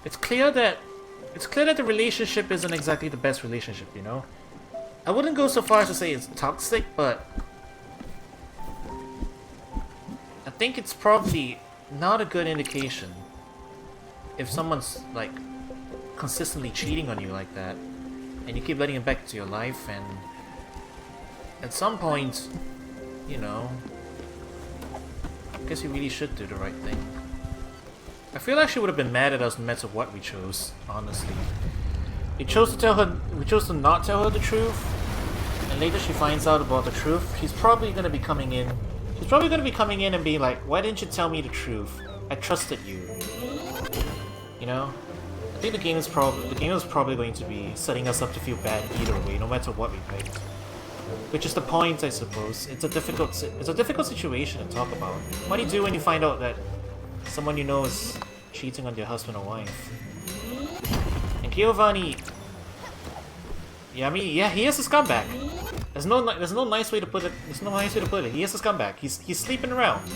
It's clear that the relationship isn't exactly the best relationship, you know? I wouldn't go so far as to say it's toxic, but I think it's probably not a good indication if someone's like consistently cheating on you like that and you keep letting him back into your life, and at some point, you know, I guess you really should do the right thing. I feel like she would have been mad at us no matter what we chose, honestly. We chose to not tell her the truth, and later she finds out about the truth. She's probably gonna be coming in. She's probably gonna be coming in and being like, "Why didn't you tell me the truth? I trusted you." You know? I think the game is probably going to be setting us up to feel bad either way, no matter what we picked. Which is the point, I suppose. It's a difficult situation to talk about. What do you do when you find out that someone you know is cheating on your husband or wife? And Giovanni, yeah, I mean, yeah, he is a scumbag. There's no nice way to put it. There's no nice way to put it. He is a scumbag. He's sleeping around.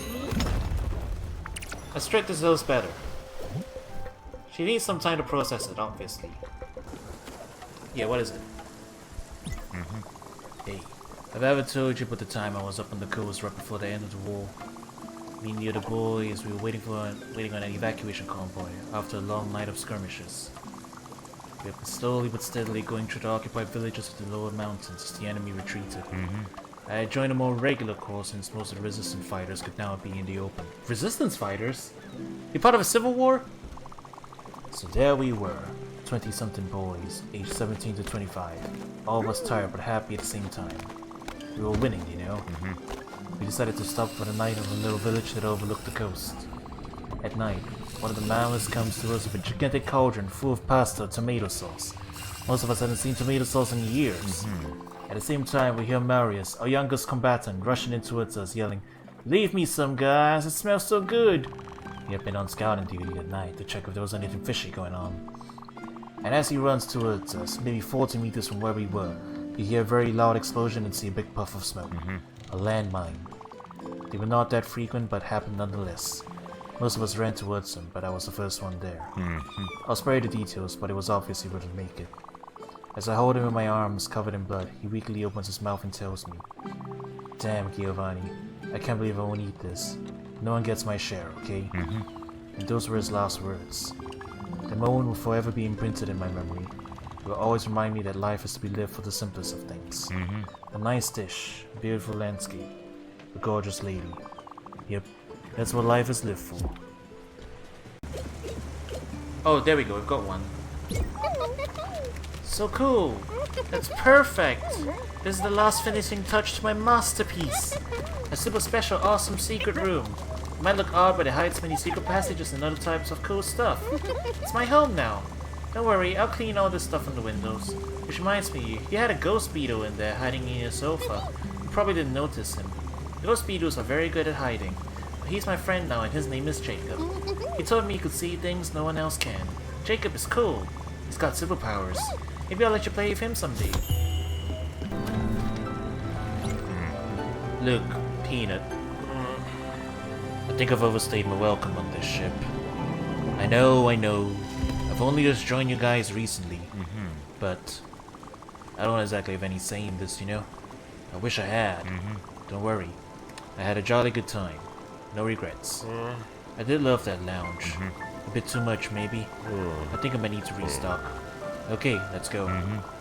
Astrid deserves better. She needs some time to process it, obviously. Yeah, what is it? Hey, have I ever told you about the time I was up on the coast right before the end of the war? Me and the other boys, we were waiting on an evacuation convoy after a long night of skirmishes. We have been slowly but steadily going through the occupied villages of the lower mountains as the enemy retreated. I had joined a more regular course since most of the resistance fighters could now be in the open. Resistance fighters? You part of a civil war? So there we were, 20-something boys, aged 17 to 25. All of us tired but happy at the same time. We were winning, you know? We decided to stop for the night in a little village that overlooked the coast. At night, one of the maoists comes to us with a gigantic cauldron full of pasta and tomato sauce. Most of us hadn't seen tomato sauce in years. At the same time, we hear Marius, our youngest combatant, rushing in towards us, yelling, "Leave me some, guys, it smells so good!" He had been on scouting duty at night to check if there was anything fishy going on. And as he runs towards us, maybe 40 meters from where we were, you hear a very loud explosion and see a big puff of smoke. A landmine. They were not that frequent, but happened nonetheless. Most of us ran towards them, but I was the first one there. I'll spare you the details, but it was obvious he wouldn't make it. As I hold him in my arms, covered in blood, he weakly opens his mouth and tells me, "Damn, Giovanni, I can't believe I won't eat this. No one gets my share, okay?" And those were his last words. The moment will forever be imprinted in my memory. It will always remind me that life is to be lived for the simplest of things. A nice dish, a beautiful landscape, a gorgeous lady. Yep, that's what life is lived for. Oh, there we go, we've got one. So cool! That's perfect! This is the last finishing touch to my masterpiece! A super special, awesome secret room. It might look odd, but it hides many secret passages and other types of cool stuff. It's my home now. Don't worry, I'll clean all this stuff on the windows. Which reminds me, you had a ghost beetle in there hiding in your sofa. You probably didn't notice him. Ghost beetles are very good at hiding. But he's my friend now and his name is Jacob. He told me he could see things no one else can. Jacob is cool. He's got superpowers. Maybe I'll let you play with him someday. Look, Peanut. I think I've overstayed my welcome on this ship. I know. I've only just joined you guys recently. But I don't exactly have any say in this, you know? I wish I had. Don't worry. I had a jolly good time. No regrets. I did love that lounge. A bit too much, maybe. I think I might need to restock. Okay, let's go.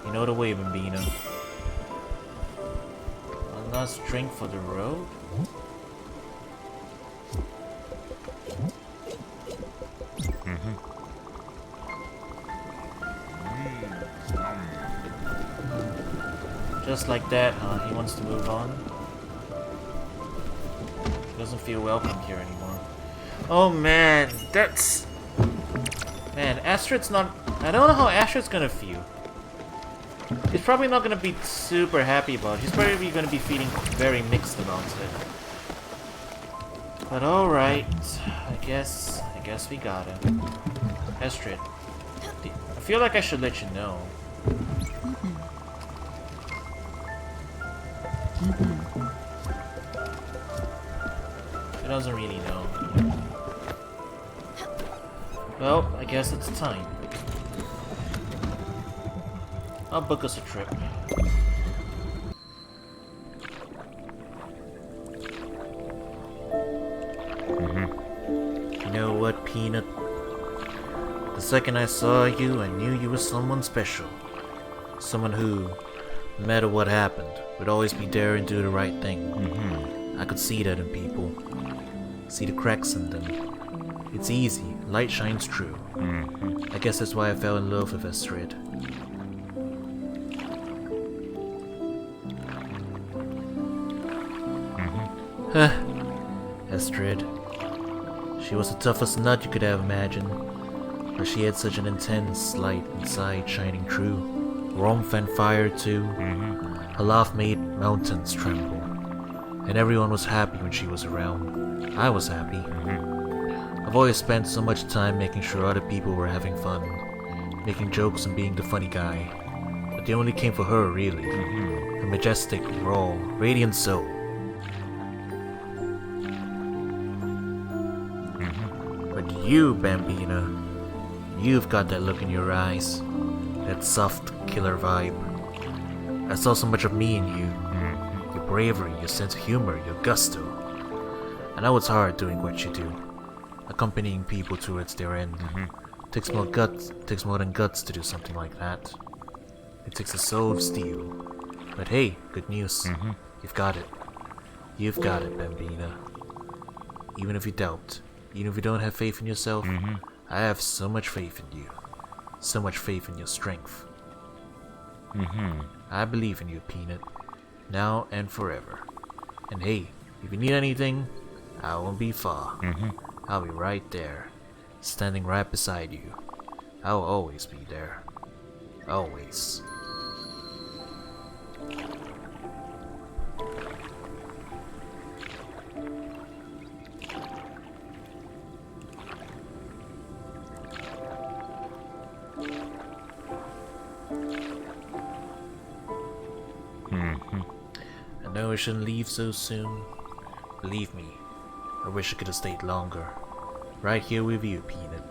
You know the way, Bambino. One last drink for the road? Just like that, huh? He wants to move on. He doesn't feel welcome here anymore. Oh man, that's... Man, Astrid's not... I don't know how Astrid's gonna feel. He's probably not gonna be super happy about it. He's probably gonna be feeling very mixed about it. But alright. I guess we got him. Astrid. I feel like I should let you know. He doesn't really know. Well, I guess it's time. I'll book us a trip. You know what, Peanut? The second I saw you, I knew you were someone special. Someone who, no matter what happened, would always be there and do the right thing. I could see that in people. See the cracks in them. It's easy, light shines true. I guess that's why I fell in love with Astrid. Astrid. She was the toughest nut you could have imagined. But she had such an intense light inside shining true. Warmth and fire too. Her laugh made mountains tremble. And everyone was happy when she was around. I was happy. I've always spent so much time making sure other people were having fun. Making jokes and being the funny guy. But they only came for her, really. Her majestic, raw, radiant soul. But you, Bambina, you've got that look in your eyes. That soft, killer vibe. I saw so much of me in you. Your bravery, your sense of humor, your gusto. I know it's hard doing what you do. Accompanying people towards their end. Takes more than guts to do something like that. It takes a soul of steel. But hey, good news. You've got it. You've got it, Bambina. Even if you doubt, even if you don't have faith in yourself, I have so much faith in you. So much faith in your strength. I believe in you, Peanut. Now and forever. And hey, if you need anything, I won't be far. I'll be right there. Standing right beside you. I'll always be there. Always. I know I shouldn't leave so soon. Believe me, I wish I could have stayed longer. Right here with you, Peanut.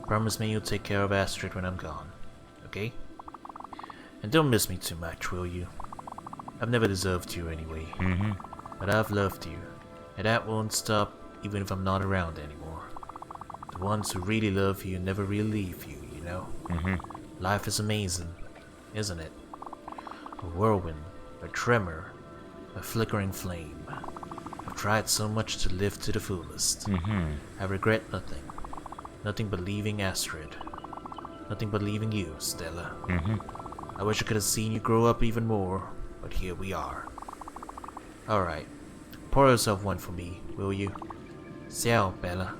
Promise me you'll take care of Astrid when I'm gone. Okay? And don't miss me too much, will you? I've never deserved you anyway. But I've loved you. And that won't stop even if I'm not around anymore. The ones who really love you never really leave you, you know? Life is amazing, isn't it? A whirlwind, a tremor, a flickering flame. I've tried so much to live to the fullest. I regret nothing. Nothing but leaving Astrid. Nothing but leaving you, Stella. I wish I could have seen you grow up even more, but here we are. Alright, pour yourself one for me, will you? Ciao, Bella.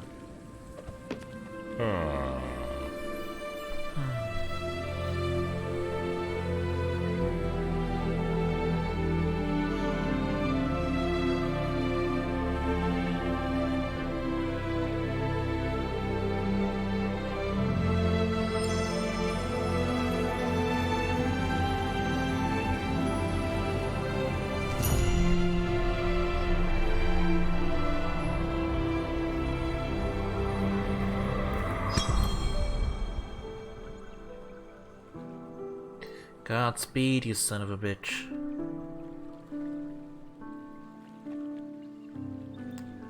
Godspeed, you son of a bitch.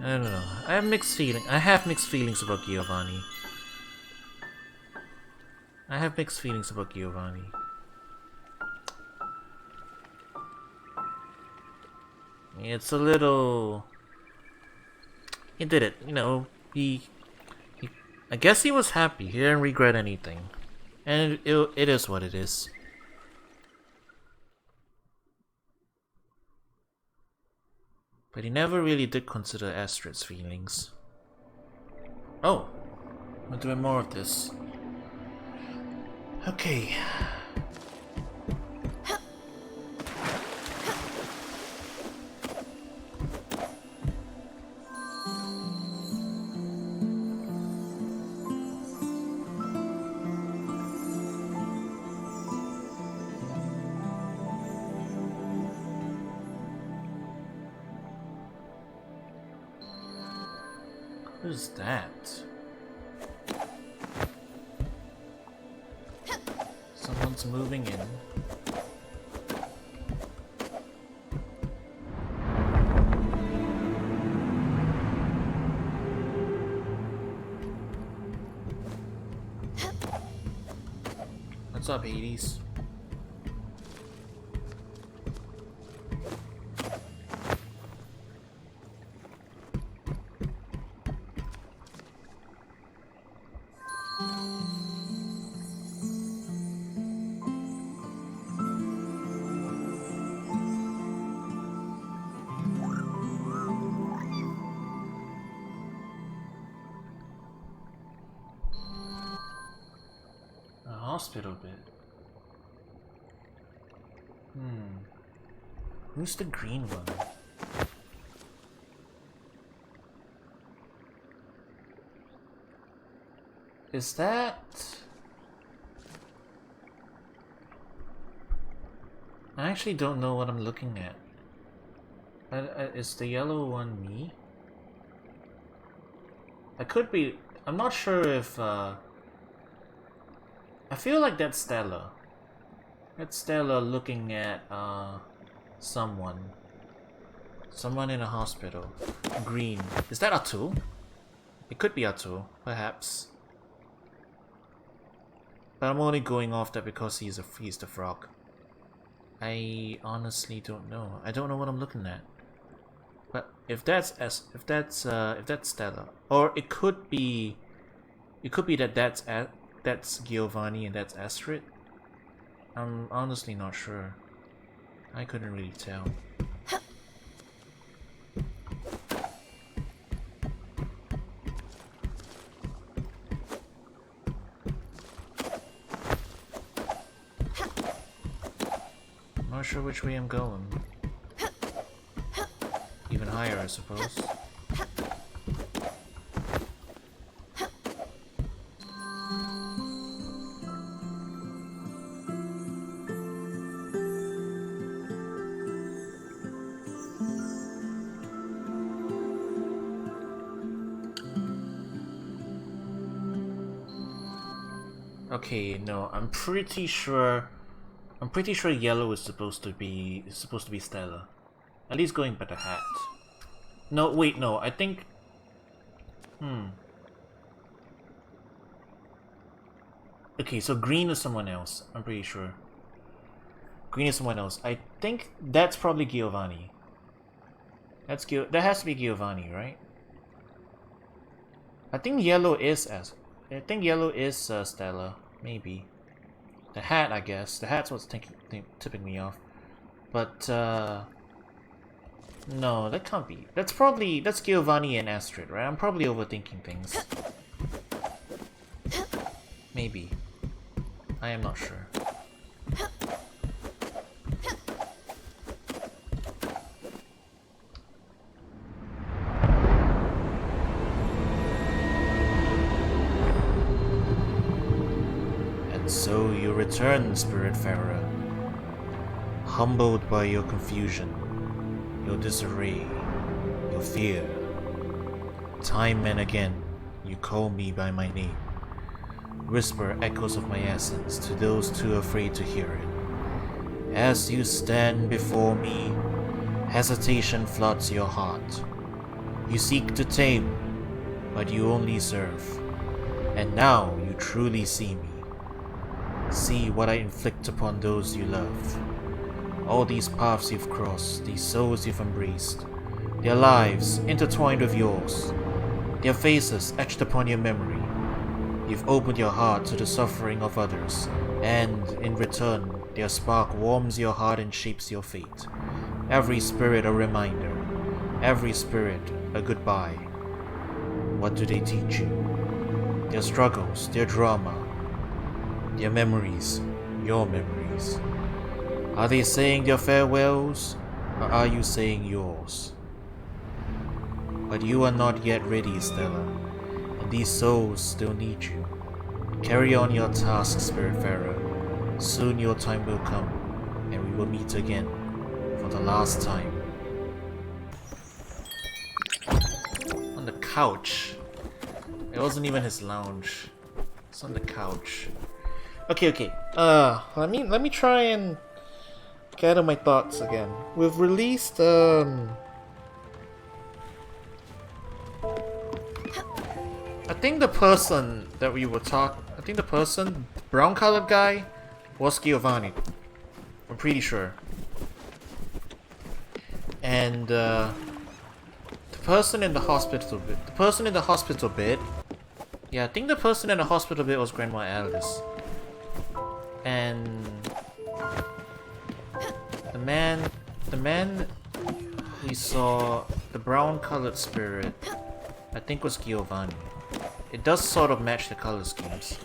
I don't know. I have mixed feelings about Giovanni. It's a little... He did it, you know. I guess he was happy. He didn't regret anything. And it is what it is. But he never really did consider Astrid's feelings. Oh, we're doing more of this. Okay. Who's that? Someone's moving in. What's up, Hades? Hospital bed. Who's the green one? Is that... I actually don't know what I'm looking at. Is the yellow one me? I could be... I'm not sure if... I feel like that's Stella. That's Stella looking at someone. Someone in a hospital. Green. Is that Atul? It could be Atul, perhaps. But I'm only going off that because he's the frog. I honestly don't know. I don't know what I'm looking at. But if that's Stella, or it could be that's Giovanni and that's Astrid. I'm honestly not sure. I couldn't really tell. I'm not sure which way I'm going. Even higher, I suppose. Okay, no, I'm pretty sure I'm pretty sure yellow is supposed to be Stella. At least going by the hat. No, wait, no. I think. Okay, so green is someone else. I'm pretty sure. Green is someone else. I think that's probably Giovanni. That has to be Giovanni, right? I think yellow is Stella, maybe. The hat, I guess. The hat's what's tipping me off. But no, that can't be. That's Giovanni and Astrid, right? I'm probably overthinking things. Maybe. I am not sure. And so you return, Spiritfarer, humbled by your confusion, your disarray, your fear. Time and again, you call me by my name. Whisper echoes of my essence to those too afraid to hear it. As you stand before me, hesitation floods your heart. You seek to tame, but you only serve. And now you truly see me. See what I inflict upon those you love. All these paths you've crossed, these souls you've embraced, their lives intertwined with yours, their faces etched upon your memory. You've opened your heart to the suffering of others, and in return, their spark warms your heart and shapes your fate. Every spirit a reminder, every spirit a goodbye. What do they teach you? Their struggles, their drama, their memories, your memories. Are they saying their farewells, or are you saying yours? But you are not yet ready, Stella. And these souls still need you. Carry on your task, Spiritfarer. Soon your time will come, and we will meet again for the last time. On the couch. It wasn't even his lounge. It's on the couch. Okay. Let me try and gather my thoughts again. We've released I think the person that we were brown colored guy, was Giovanni. I'm pretty sure. And the person in the hospital bed, yeah, I think the person in the hospital bed was Grandma Alice. And the man we saw, the brown colored spirit, I think was Giovanni. It does sort of match the color schemes.